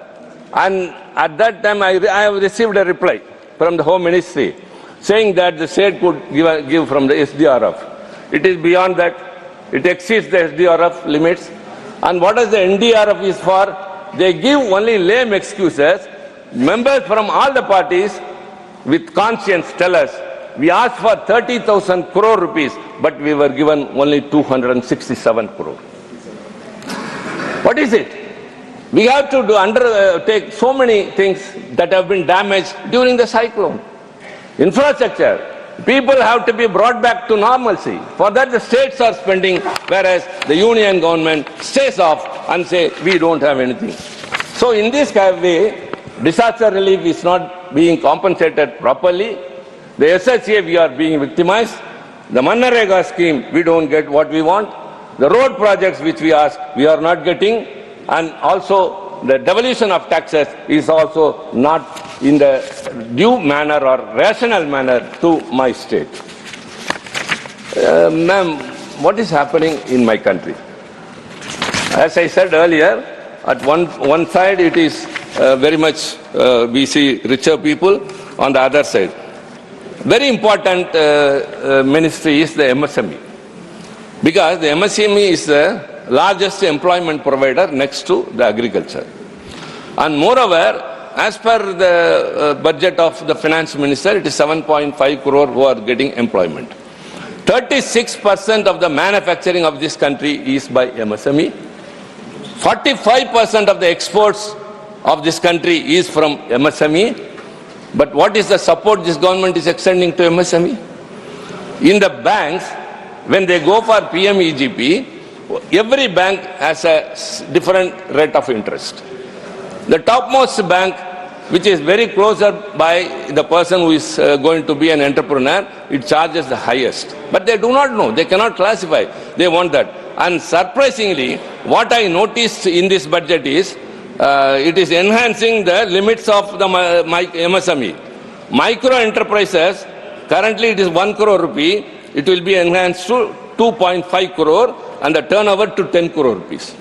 Speaker 3: and at that time I have received a reply from the Home Ministry saying that the state could give from the SDRF. It is beyond that. It exceeds the SDRF limits. And what is the NDRF is for? They give only lame excuses. Members from all the parties with conscience tell us, we asked for 30,000 crore rupees, but we were given only 267 crore. What is it? We have to undertake so many things that have been damaged during the cyclone. Infrastructure. People have to be brought back to normalcy. For that the states are spending, whereas the union government stays off and say, we don't have anything. So in this way, disaster relief is not being compensated properly. The SSA, we are being victimized. The Manarega scheme, we don't get what we want. The road projects which we ask, we are not getting. And also the devolution of taxes is also not in the due manner or rational manner to my state. Ma'am, what is happening in my country? As I said earlier, at one side it is very much we see richer people, on the other side. Very important ministry is the MSME, because the MSME is the largest employment provider next to the agriculture. And moreover, as per the budget of the finance minister, it is 7.5 crore who are getting employment. 36% of the manufacturing of this country is by MSME. 45% of the exports of this country is from MSME. But what is the support this government is extending to MSME? In the banks, when they go for PMEGP, every bank has a different rate of interest. The topmost bank, which is very closer by the person who is going to be an entrepreneur, it charges the highest. But they do not know, they cannot classify, they want that. And surprisingly, what I noticed in this budget is, it is enhancing the limits of the MSME. Micro enterprises, currently it is 1 crore rupee, it will be enhanced to 2.5 crore and the turnover to 10 crore rupees.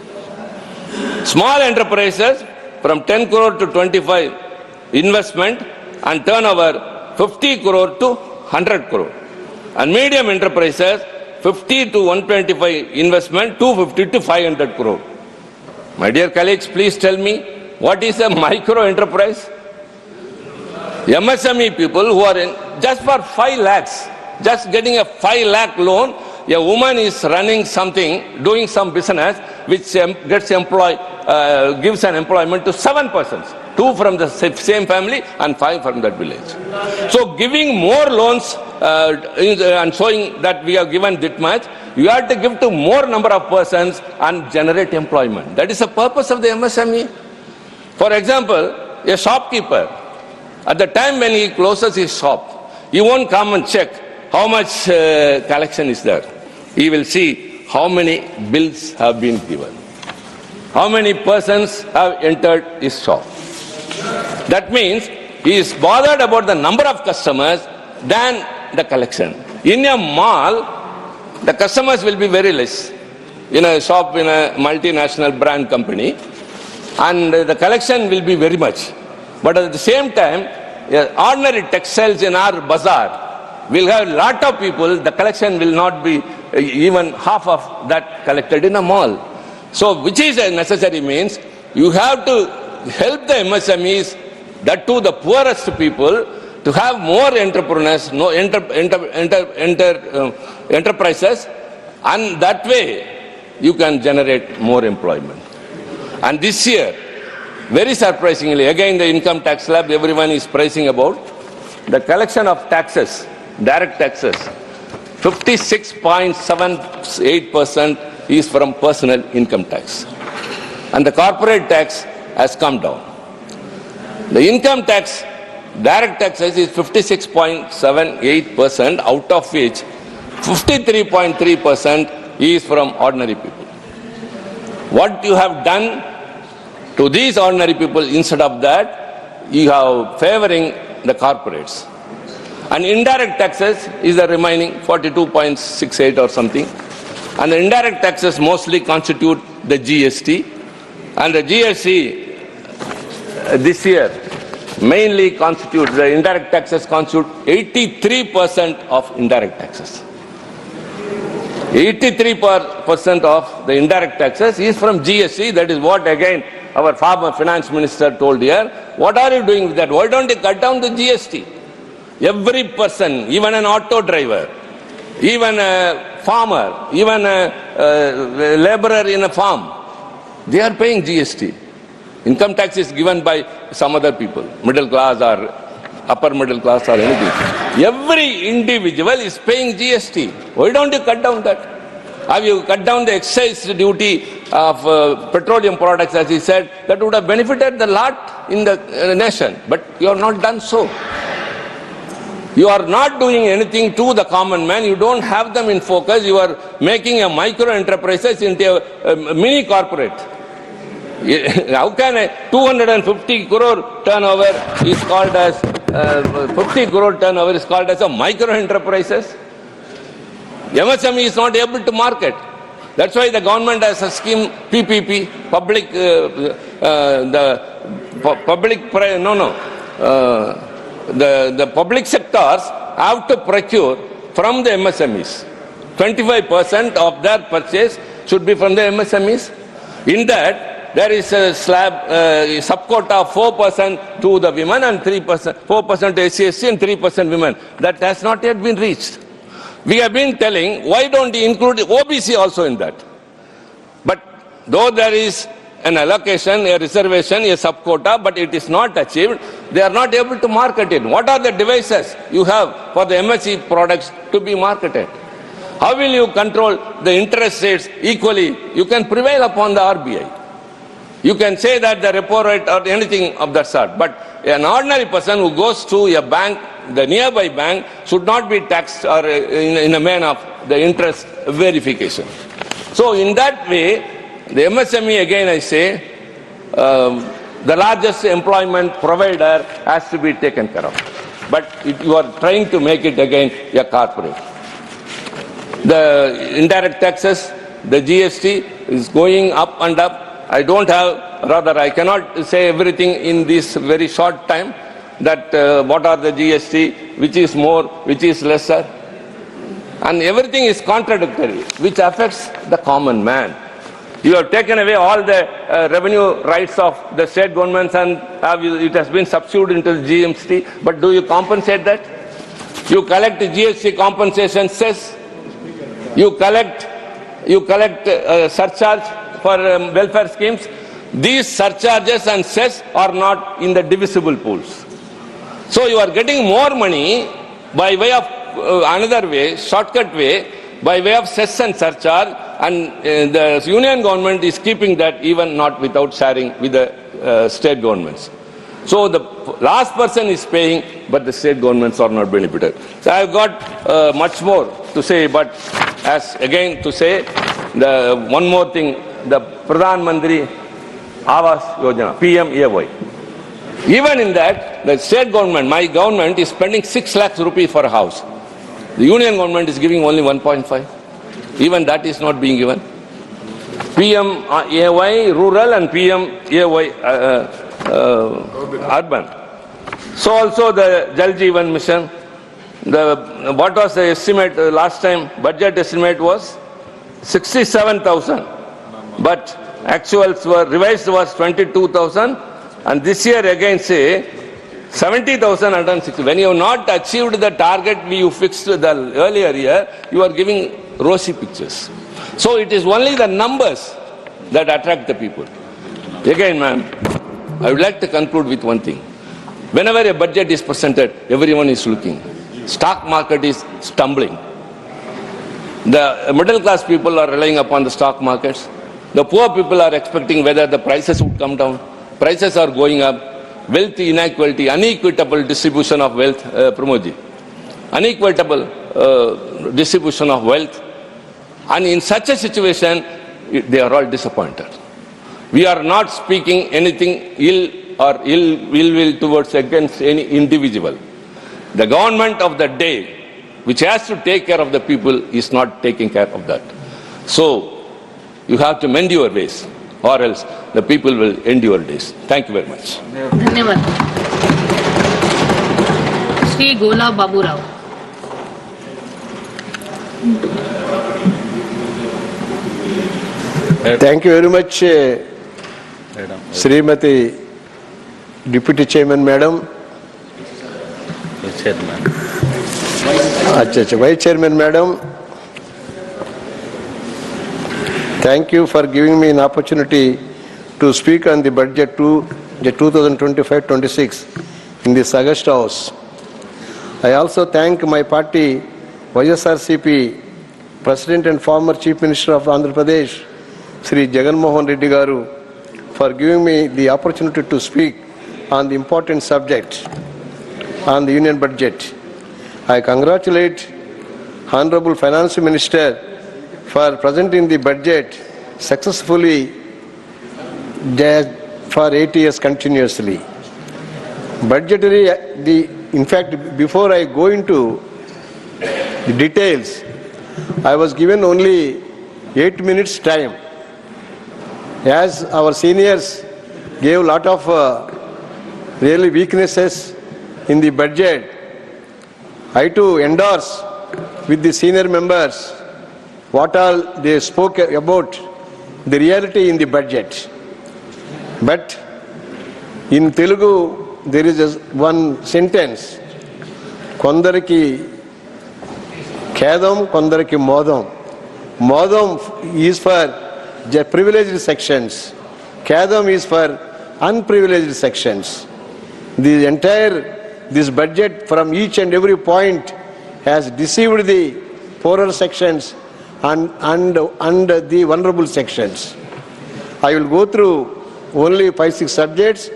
Speaker 3: Small enterprises from 10 crore to 25 investment and turnover 50 crore to 100 crore. And medium enterprises 50 to 125 investment, 250 to 500 crore. My dear colleagues, please tell me, what is a micro enterprise? MSME people who are in, just for 5 lakhs, just getting a 5 lakh loan, a woman is running something, doing some business, which gives an employment to 7 persons. 2 from the same family and 5 from that village. So giving more loans and showing that we have given that much, you have to give to more number of persons and generate employment. That is the purpose of the MSME. For example, a shopkeeper, at the time when he closes his shop, he won't come and check how much collection is there. He will see how many bills have been given, how many persons have entered his shop. That means he is bothered about the number of customers than the collection. In a mall, the customers will be very less. In a shop, in a multinational brand company, and the collection will be very much. But at the same time, ordinary textiles in our bazaar will have a lot of people, the collection will not be even half of that collected in a mall. So, which is a necessary means, you have to help the MSMEs, that too the poorest people, to have more entrepreneurs, enterprises, and that way you can generate more employment. And this year, very surprisingly, again the income tax slab everyone is praising about, the collection of taxes, direct taxes, 56.78% is from personal income tax. And the corporate tax has come down. The income tax, direct taxes is 56.78%, out of which 53.3% is from ordinary people. What you have done to these ordinary people, instead of that, you have favoring the corporates. And indirect taxes is the remaining 42.68 or something. And the indirect taxes mostly constitute the GST. And the GST this year mainly constitute, the indirect taxes constitute 83% of indirect taxes. 83% of the indirect taxes is from GST. That is what again our former finance minister told here. What are you doing with that? Why don't you cut down the GST? Every person, even an auto driver, even a farmer, even a laborer in a farm, they are paying GST. Income tax is given by some other people, middle class or upper middle class or anything. Every individual is paying GST. Why don't you cut down that? Have you cut down the excise duty of petroleum products, as he said? That would have benefited the lot in the nation. But you have not done so. You are not doing anything to the common man. You don't have them in focus. You are making a micro enterprises into a mini corporate. How can a 250 crore turnover is called as 50 crore turnover is called as a micro enterprises? MSME is not able to market. That's why the government has a scheme, PPP, the public sectors have to procure from the MSMEs. 25% of their purchase should be from the MSMEs. In that, there is a slab, subquota of 4% to the women and 3%, 4% to SC/ST and 3% women. That has not yet been reached. We have been telling, why don't you include OBC also in that? But though there is an allocation, a reservation, a subquota, but it is not achieved, they are not able to market it. What are the devices you have for the MSE products to be marketed? How will you control the interest rates equally? You can prevail upon the RBI. You can say that the repo rate or anything of that sort, but an ordinary person who goes to a bank, the nearby bank, should not be taxed or in a manner of the interest verification. So in that way, the MSME, again I say, the largest employment provider has to be taken care of. But you are trying to make it again a corporate. The indirect taxes, the GST is going up and up. I don't have, rather I cannot say everything in this very short time, that what are the GST, which is more, which is lesser. And everything is contradictory, which affects the common man. You have taken away all the revenue rights of the state governments and it has been subsumed into the GMT, but do you compensate that? You collect the GST compensation cess, you collect surcharge for welfare schemes. These surcharges and cess are not in the divisible pools. So you are getting more money by way of another way, shortcut way, by way of cess and surcharge, and the union government is keeping that even not without sharing with the state governments. So the last person is paying, but the state governments are not benefited. So I have got much more to say, but as again to say, the one more thing, the Pradhan Mantri Awas Yojana, PMAY. Even in that, the state government, my government, is spending 6 lakhs rupees for a house. The union government is giving only 1.5. Even that is not being given. PMAY rural and PMAY urban. So also the Jal Jeevan Mission. What was the estimate last time? Budget estimate was 67,000. But actuals were revised was 22,000. And this year again say 70,160. When you have not achieved the target you fixed the earlier year, you are giving rosy pictures. So it is only the numbers that attract the people. Again, ma'am, I would like to conclude with one thing. Whenever a budget is presented, everyone is looking. Stock market is stumbling. The middle class people are relying upon the stock markets. The poor people are expecting whether the prices would come down. Prices are going up. Wealth inequality, unequitable distribution of wealth, Pramodji. Unequitable distribution of wealth. And in such a situation, they are all disappointed. We are not speaking anything ill or ill will towards against any individual. The government of the day, which has to take care of the people, is not taking care of that. So, you have to mend your ways, or else the people will end your days. Thank you very much.
Speaker 6: धन्यवाद. श्री गोला Baburao.
Speaker 7: Thank you very much, Srimati Deputy Chairman Madam. Vice Chairman Madam. Thank you for giving me an opportunity to speak on the budget to the 2025-26 in this August House. I also thank my party, YSRCP, President and former Chief Minister of Andhra Pradesh, Sri Jagan Mohan Reddy Garu, for giving me the opportunity to speak on the important subject on the Union budget. I congratulate Honorable Finance Minister for presenting the budget successfully for 8 years continuously. Budgetary, in fact, before I go into the details, I was given only 8 minutes time. As our seniors gave a lot of really weaknesses in the budget, I too endorse with the senior members what all they spoke about the reality in the budget. But in Telugu, there is one sentence, Kondariki Khedam, Kondariki Modam. Modam is for the privileged sections. Khedam is for unprivileged sections. This budget from each and every point has deceived the poorer sections and the vulnerable sections. I will go through only 5-6 subjects.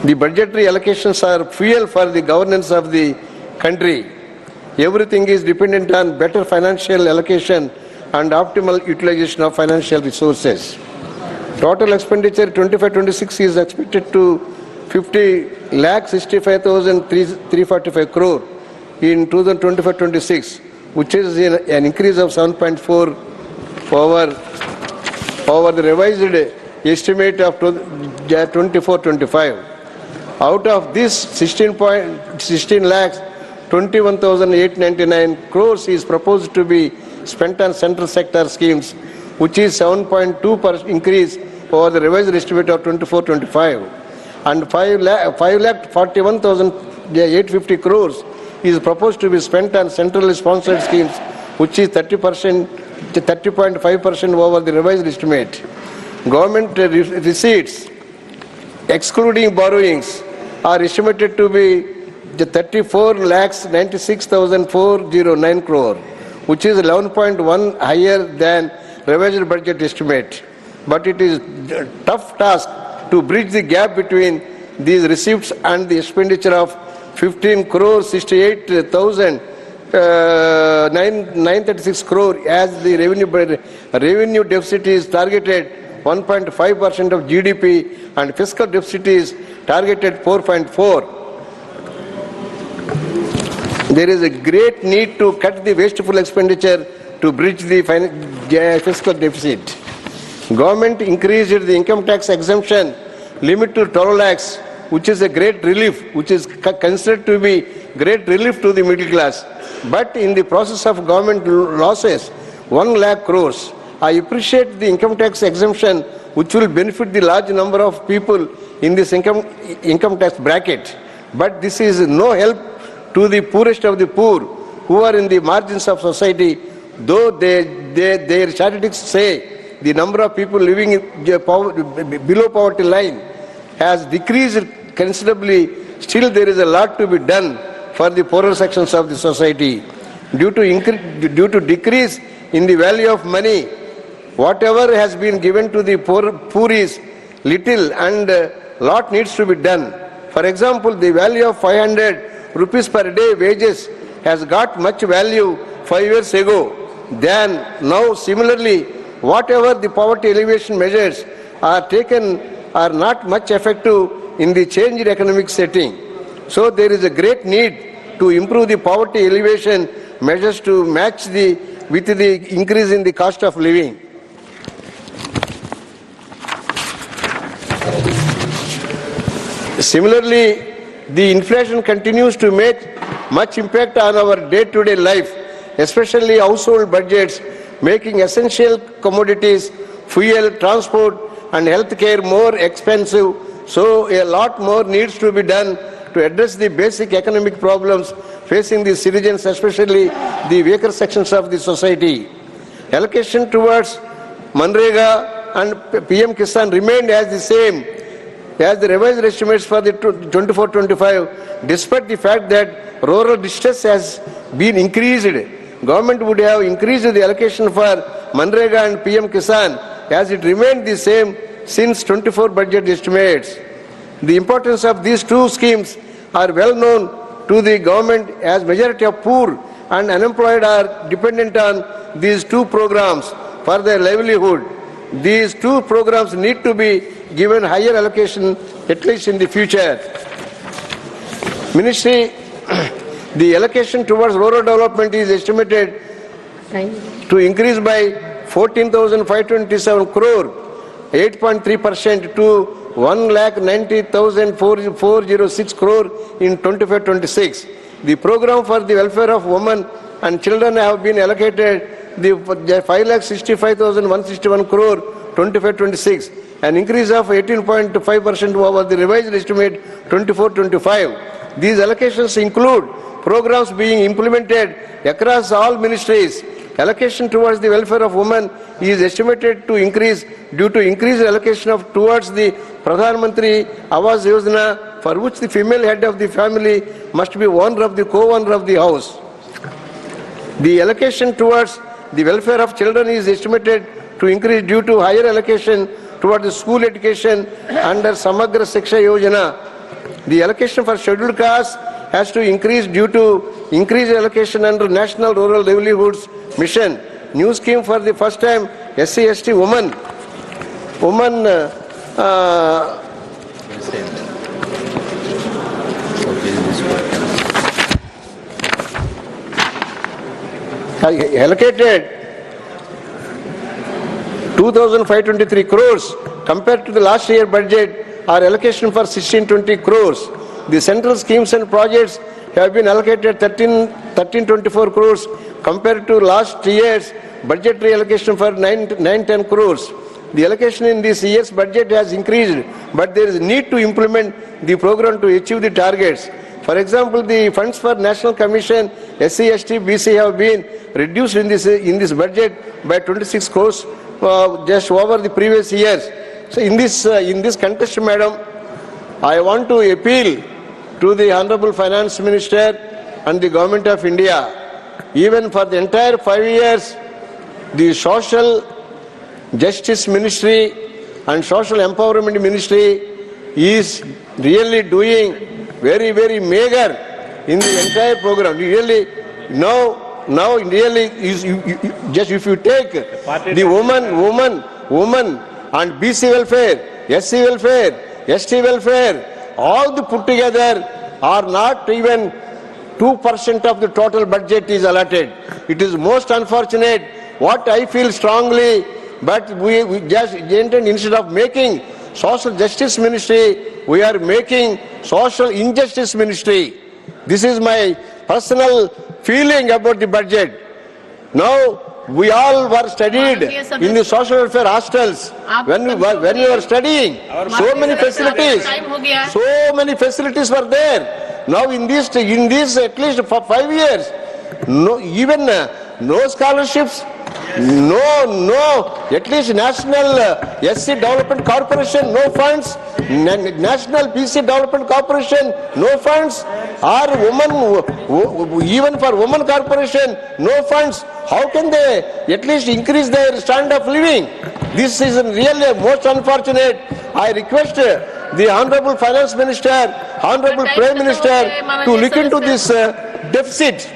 Speaker 7: The budgetary allocations are fuel for the governance of the country. Everything is dependent on better financial allocation and optimal utilization of financial resources. Total expenditure 25-26 is expected to 50,65,345 crore in 2025-26, which is an increase of 7.4 over the revised estimate of 24-25. Out of this 16 lakhs, 21,899 crores is proposed to be spent on central sector schemes, which is 7.2% increase over the revised estimate of 24-25. And 5,41,850 crores is proposed to be spent on centrally sponsored schemes, which is 30.5% over the revised estimate. Government receipts, excluding borrowings, are estimated to be 34,96,409 crore, which is 11.1 higher than revised budget estimate. But it is a tough task to bridge the gap between these receipts and the expenditure of 15 crore 68,936 crore, as the revenue deficit is targeted 1.5% of GDP and fiscal deficit is targeted 4.4. There is a great need to cut the wasteful expenditure to bridge the fiscal deficit. Government increased the income tax exemption limit to 12 lakhs, which is a great relief, which is considered to be great relief to the middle class. But in the process of government losses, 1 lakh crores. I appreciate the income tax exemption, which will benefit the large number of people in this income tax bracket. But this is no help to the poorest of the poor, who are in the margins of society, though their statistics say the number of people living below poverty line has decreased considerably. Still, there is a lot to be done for the poorer sections of the society. Due to decrease in the value of money, whatever has been given to the poor is little, and lot needs to be done. For example, the value of 500 rupees per day wages has got much value 5 years ago than now. Similarly, whatever the poverty alleviation measures are taken are not much effective in the changed economic setting. So there is a great need to improve the poverty alleviation measures to match with the increase in the cost of living. Similarly, the inflation continues to make much impact on our day-to-day life, especially household budgets, making essential commodities, fuel, transport and healthcare more expensive. So a lot more needs to be done to address the basic economic problems facing the citizens, especially the weaker sections of the society. Allocation towards Manrega and PM Kisan remained as the same as the revised estimates for the 24-25, despite the fact that rural distress has been increased. Government would have increased the allocation for Manrega and PM Kisan, as it remained the same since 24 budget estimates. The importance of these two schemes are well known to the government, as majority of poor and unemployed are dependent on these two programs for their livelihood. These two programs need to be given higher allocation, at least in the future. Ministry, the allocation towards rural development is estimated to increase by 14,527 crore, 8.3% to 1,90,406 crore in 25-26. The program for the welfare of women and children have been allocated the 5,65,161 crore 25-26. an increase of 18.5% over the revised estimate 24-25. These allocations include programs being implemented across all ministries. Allocation towards the welfare of women is estimated to increase due to increased allocation towards the Pradhan Mantri Awas Yojana, for which the female head of the family must be co-owner of the house. The allocation towards the welfare of children is estimated to increase due to higher allocation towards the school education under Samagra Shiksha Yojana. The allocation for scheduled castes has to increase due to increased allocation under National Rural Livelihoods Mission. New scheme for the first time SC/ST women allocated 2,523 crores compared to the last year budget are allocation for 1620 crores. The central schemes and projects have been allocated 1324 crores compared to last year's budgetary allocation for 910 crores. The allocation in this year's budget has increased, but there is need to implement the program to achieve the targets. For example, the funds for National Commission, SC/ST, BC have been reduced in this budget by 26 crores just over the previous years. So in this context, Madam, I want to appeal to the Honorable Finance Minister and the Government of India. Even for the entire 5 years, the Social Justice Ministry and Social Empowerment Ministry is really doing very, very meager in the entire program. Really, now really is just if you take the woman and BC welfare, SC welfare, ST welfare, all the put together are not even 2% of the total budget is allotted. It is most unfortunate. What I feel strongly, but we just instead of making Social Justice Ministry, we are making Social Injustice Ministry. This is my personal feeling about the budget. Now, we all were studied in the social welfare hostels. When we were studying, so many facilities were there. Now, in this at least for 5 years, no scholarships. No, at least National SC Development Corporation, no funds. National BC Development Corporation, no funds. Or even for Women Corporation, no funds. How can they at least increase their standard of living? This is really most unfortunate. I request the Honorable Finance Minister, Honorable Prime Minister to look into this deficit.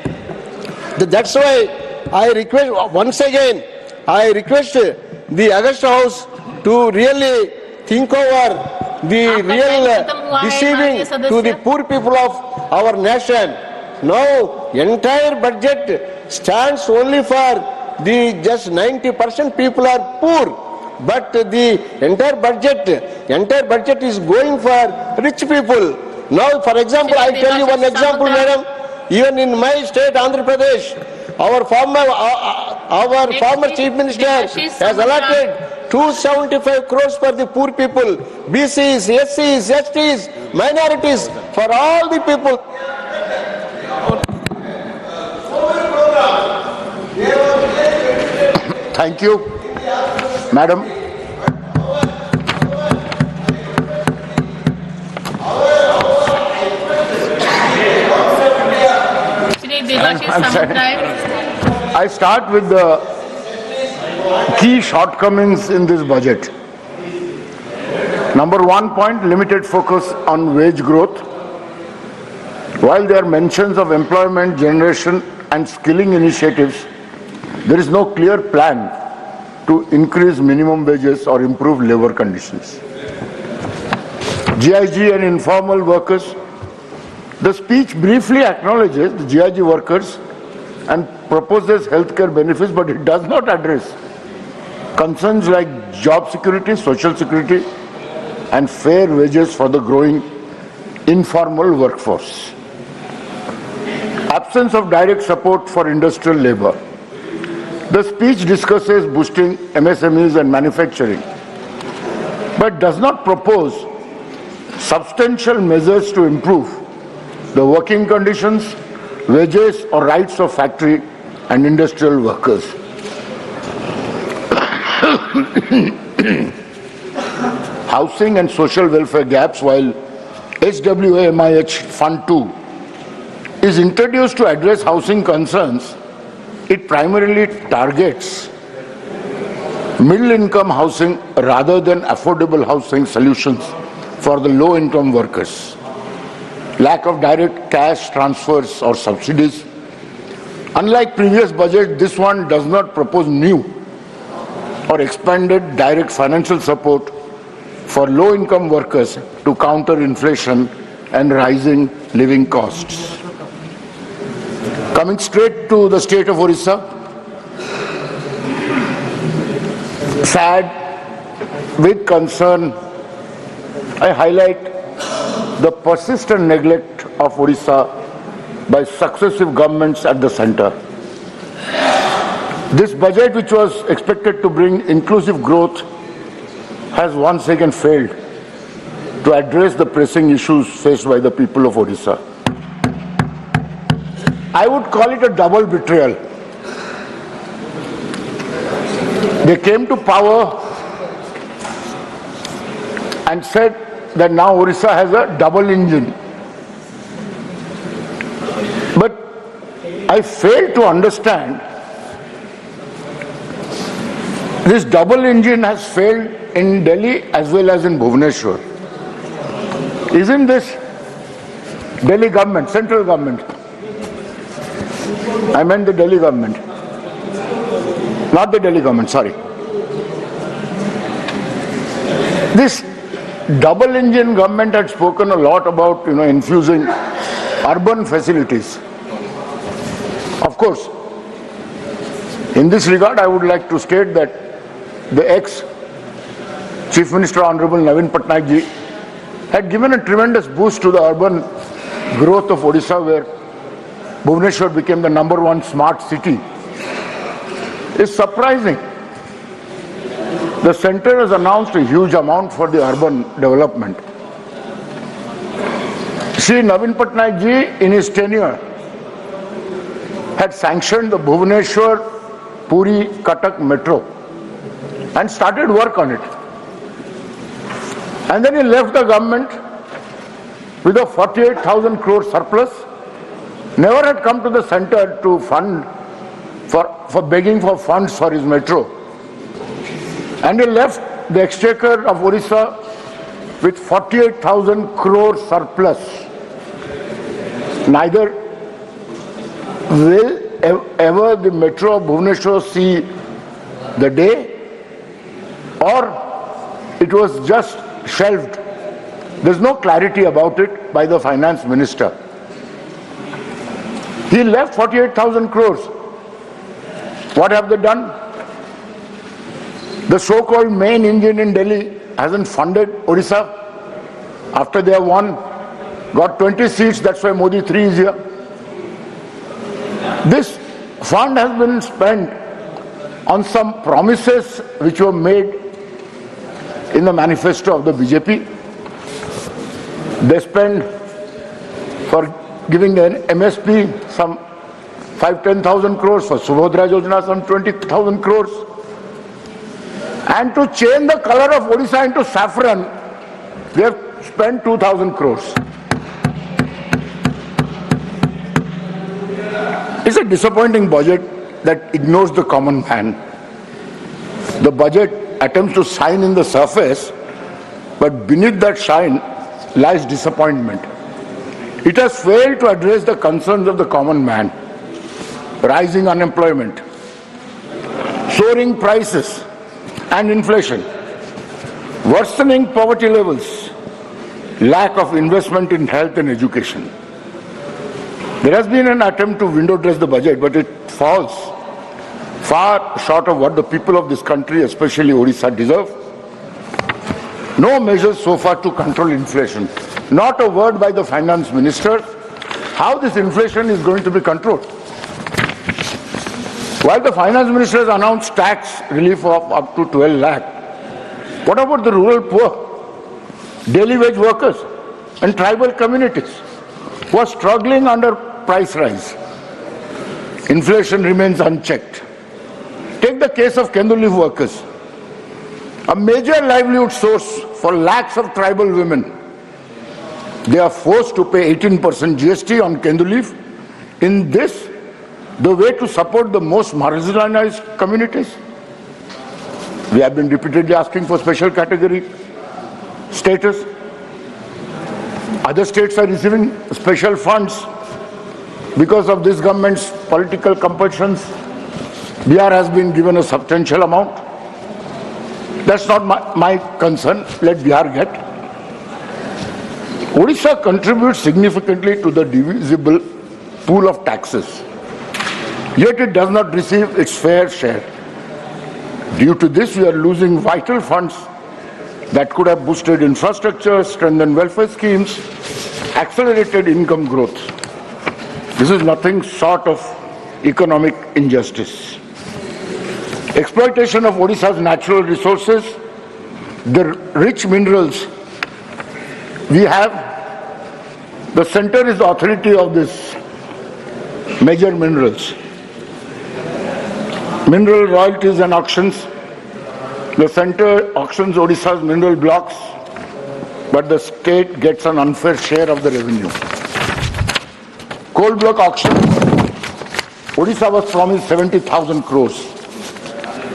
Speaker 7: That's why I request once again, I request the Augusta House to really think over the real deceiving to the poor people of our nation. Now, entire budget stands only for the just 90% people are poor, but the entire budget is going for rich people. Now, for example, I tell you one example, madam. Even in my state, Andhra Pradesh, our former Chief Minister has allotted 275 crores for the poor people, BCs, SCs, STs, minorities, for all the people.
Speaker 8: Thank you, Madam. I start with the key shortcomings in this budget. Number 1 point, limited focus on wage growth. While there are mentions of employment generation and skilling initiatives, there is no clear plan to increase minimum wages or improve labor conditions. GIG and informal workers. The speech briefly acknowledges the GIG workers and proposes healthcare benefits, but it does not address concerns like job security, social security, and fair wages for the growing informal workforce. Absence of direct support for industrial labor. The speech discusses boosting MSMEs and manufacturing. but does not propose substantial measures to improve the working conditions, wages or rights of factory and industrial workers. Housing and social welfare gaps, while HWAMIH Fund 2 is introduced to address housing concerns, it primarily targets middle-income housing rather than affordable housing solutions for the low-income workers. Lack of direct cash transfers or subsidies. Unlike previous budget, this one does not propose new or expanded direct financial support for low-income workers to counter inflation and rising living costs. Coming straight to the state of Orissa, sad, with concern, I highlight the persistent neglect of Orissa by successive governments at the center. This budget, which was expected to bring inclusive growth, has once again failed to address the pressing issues faced by the people of Orissa. I would call it a double betrayal. They came to power and said that now Orissa has a double engine. But I fail to understand this double engine has failed in Delhi as well as in Bhubaneswar. Isn't this Delhi government, central government? I meant the Delhi government. Not the Delhi government, sorry. This double engine government had spoken a lot about, infusing urban facilities. Of course, in this regard, I would like to state that the ex-Chief Minister Honorable Navin Patnaik ji had given a tremendous boost to the urban growth of Orissa, where Bhubaneswar became the #1 smart city. It's surprising. The center has announced a huge amount for the urban development. Shri Navin Patnaik ji, in his tenure, had sanctioned the Bhubaneswar-Puri-Cuttack metro and started work on it. And then he left the government with a 48,000 crore surplus, never had come to the center to fund for begging for funds for his metro. And he left the exchequer of Orissa with 48,000 crore surplus. Neither will ever the metro of Bhubaneswar see the day, or it was just shelved. There's no clarity about it by the finance minister. He left 48,000 crores. What have they done? The so-called main engine in Delhi hasn't funded Orissa after they have won, got 20 seats, that's why Modi 3 is here. This fund has been spent on some promises which were made in the manifesto of the BJP. They spend for giving the MSP some 5-10,000 crores, for Subhodra Yojana some 20,000 crores. And to change the color of Orissa into saffron, they have spent 2,000 crores. It's a disappointing budget that ignores the common man. The budget attempts to shine in the surface, but beneath that shine lies disappointment. It has failed to address the concerns of the common man. Rising unemployment, soaring prices and inflation, worsening poverty levels, lack of investment in health and education. There has been an attempt to window dress the budget, but it falls far short of what the people of this country, especially Orissa, deserve. No measures so far to control inflation. Not a word by the finance minister how this inflation is going to be controlled. While the finance minister has announced tax relief of up to 12 lakh, What about the rural poor, daily wage workers and tribal communities who are struggling under price rise? Inflation remains unchecked. Take the case of Kendu leaf workers, a major livelihood source for lakhs of tribal women. They are forced to pay 18% GST on Kendu leaf. In this, the way to support the most marginalized communities. We have been repeatedly asking for special category status. Other states are receiving special funds because of this government's political compulsions. Bihar has been given a substantial amount. That's not my concern. Let Bihar get. Orissa contributes significantly to the divisible pool of taxes. Yet it does not receive its fair share. Due to this, we are losing vital funds that could have boosted infrastructure, strengthened welfare schemes, accelerated income growth. This is nothing short of economic injustice. Exploitation of Odisha's natural resources, the rich minerals we have, the center is the authority of this major minerals. Mineral royalties and auctions. The center auctions Odisha's mineral blocks, but the state gets an unfair share of the revenue. Coal block auction. Odisha was promised 70,000 crores,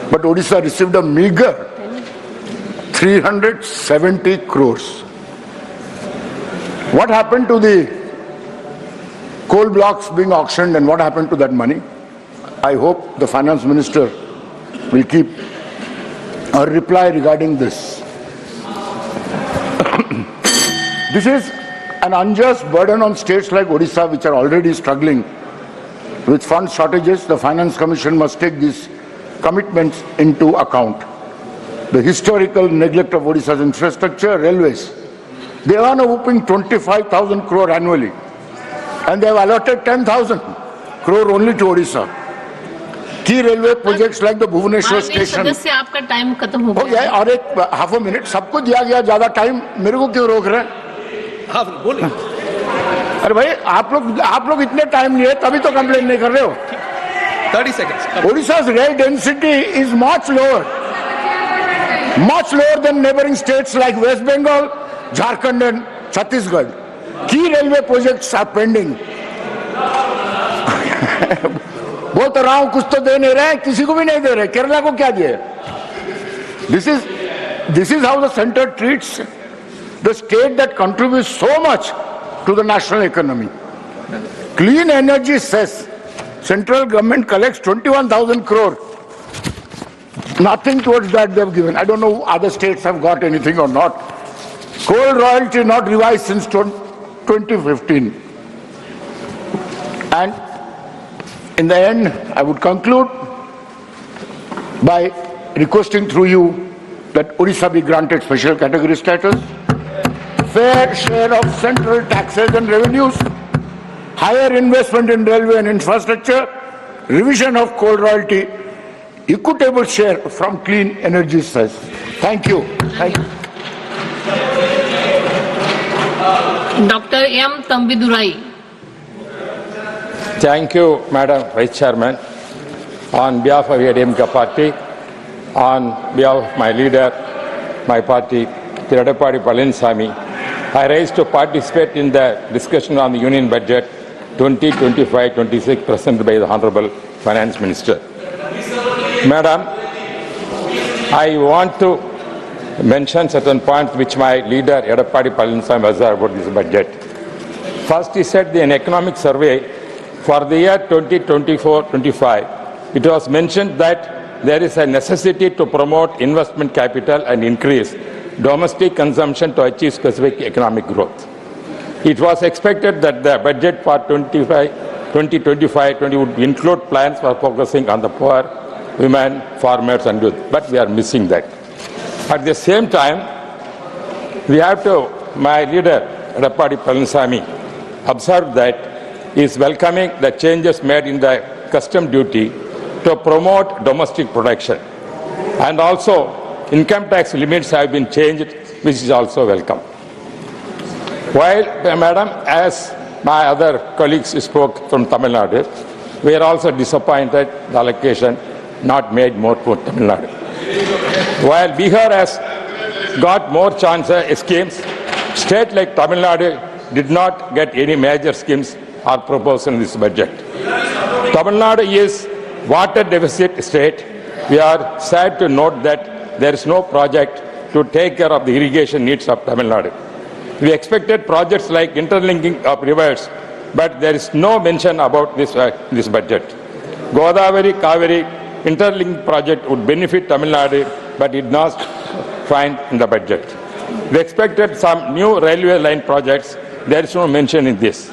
Speaker 8: but Odisha received a meager 370 crores. What happened to the coal blocks being auctioned and what happened to that money? I hope the finance minister will keep a reply regarding this. This is an unjust burden on states like Orissa, which are already struggling with fund shortages. The Finance Commission must take these commitments into account. The historical neglect of Odisha's infrastructure, railways. They earn a whopping 25,000 crore annually, and they have allotted 10,000 crore only to Odisha. Key railway projects like the Bhubaneswar station.
Speaker 6: सदस्य आपका time खत्म हो गया
Speaker 8: है और एक half a minute सबको दिया गया ज्यादा टाइम मेरे को क्यों रोक रहे हैं?
Speaker 1: हाँ बोलिए।
Speaker 8: अरे भाई आप लोग इतने टाइम लिए तभी तो कंप्लेन नहीं कर रहे हो।
Speaker 1: 30 seconds.
Speaker 8: Odisha's rail density is much lower than neighboring states like West Bengal, Jharkhand and Chhattisgarh. Key railway projects are pending. बोलते रहा हूं कुछ तो दे नहीं रहे, किसी को भी नहीं दे रहे, केरला को क्या दिए? This is how the center treats the state that contributes so much to the national economy. Clean energy cess. Central government collects 21,000 crore. Nothing towards that they've given. I don't know other states have got anything or not. Coal royalty not revised since 2015. And in the end, I would conclude by requesting through you that Orissa be granted special category status, fair share of central taxes and revenues, higher investment in railway and infrastructure, revision of coal royalty, equitable share from clean energy sources. Thank you. Thank you.
Speaker 6: Dr. M. Tambidurai.
Speaker 9: Thank you, Madam Vice Chairman. On behalf of ADMK party, on behalf of my leader, my party, Deportation Palaniswamy, I rise to participate in the discussion on the Union Budget 2025-26 presented by the Honorable Finance Minister. Madam, I want to mention certain points which my leader, Deportation Palaniswamy, observed about this budget. First, he said in an economic survey for the year 2024-25, it was mentioned that there is a necessity to promote investment capital and increase domestic consumption to achieve specific economic growth. It was expected that the budget for 2025-20 would include plans for focusing on the poor, women, farmers and youth, but we are missing that. At the same time, we have to, my leader, Deportation Palaniswamy, observed that he is welcoming the changes made in the custom duty to promote domestic production. And also, income tax limits have been changed, which is also welcome. While, Madam, as my other colleagues spoke from Tamil Nadu, we are also disappointed the allocation not made more for Tamil Nadu. While Bihar has got more schemes, state like Tamil Nadu did not get any major schemes or proposed in this budget. Tamil Nadu is water deficit state. We are sad to note that there is no project to take care of the irrigation needs of Tamil Nadu. We expected projects like interlinking of rivers, but there is no mention about this budget. Godavari, Kaveri interlink project would benefit Tamil Nadu, but it not find in the budget. We expected some new railway line projects. There is no mention in this.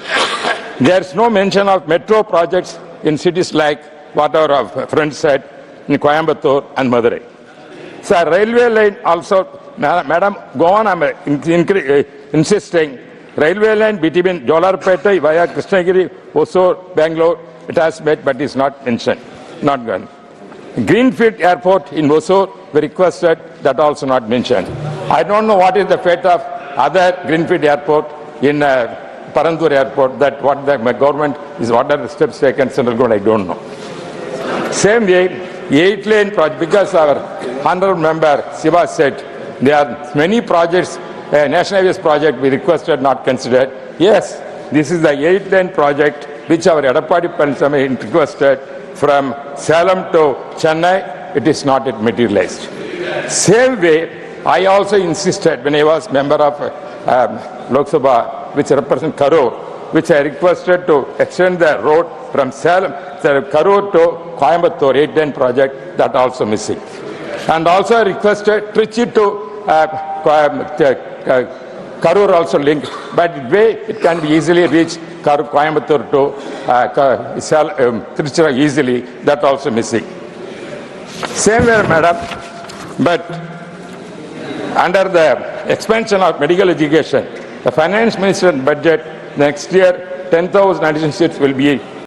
Speaker 9: There is no mention of metro projects in cities like what our friend said in Coimbatore and Madurai. So railway line also, Madam, go on, I'm insisting, railway line between Jolarpete via Krishnagiri, Hosur, Bangalore, it has met but is not mentioned, not gone. Greenfield Airport in Hosur, we requested, that also not mentioned. I don't know what is the fate of other Greenfield Airport in Parandur Airport, that what the government is, what are the steps taken, central government, I don't know. Same way, 8-lane project, because our honorable member Siva said, there are many projects, National Highways project we requested not considered. Yes, this is the 8-lane project which our Edappadi Palaniswamy requested from Salem to Chennai. It is not yet materialized. Same way, I also insisted when I was member of Lok Sabha, which represent Karur, which I requested to extend the road from Salem, Karur to Coimbatore 8-lane project, that also missing. And also I requested Trichy to Karur also linked, but way it can be easily reached Coimbatore to Trichy easily, that also missing. Same way, Madam, but under the expansion of medical education, the finance minister budget next year, 10,000 additional seats will be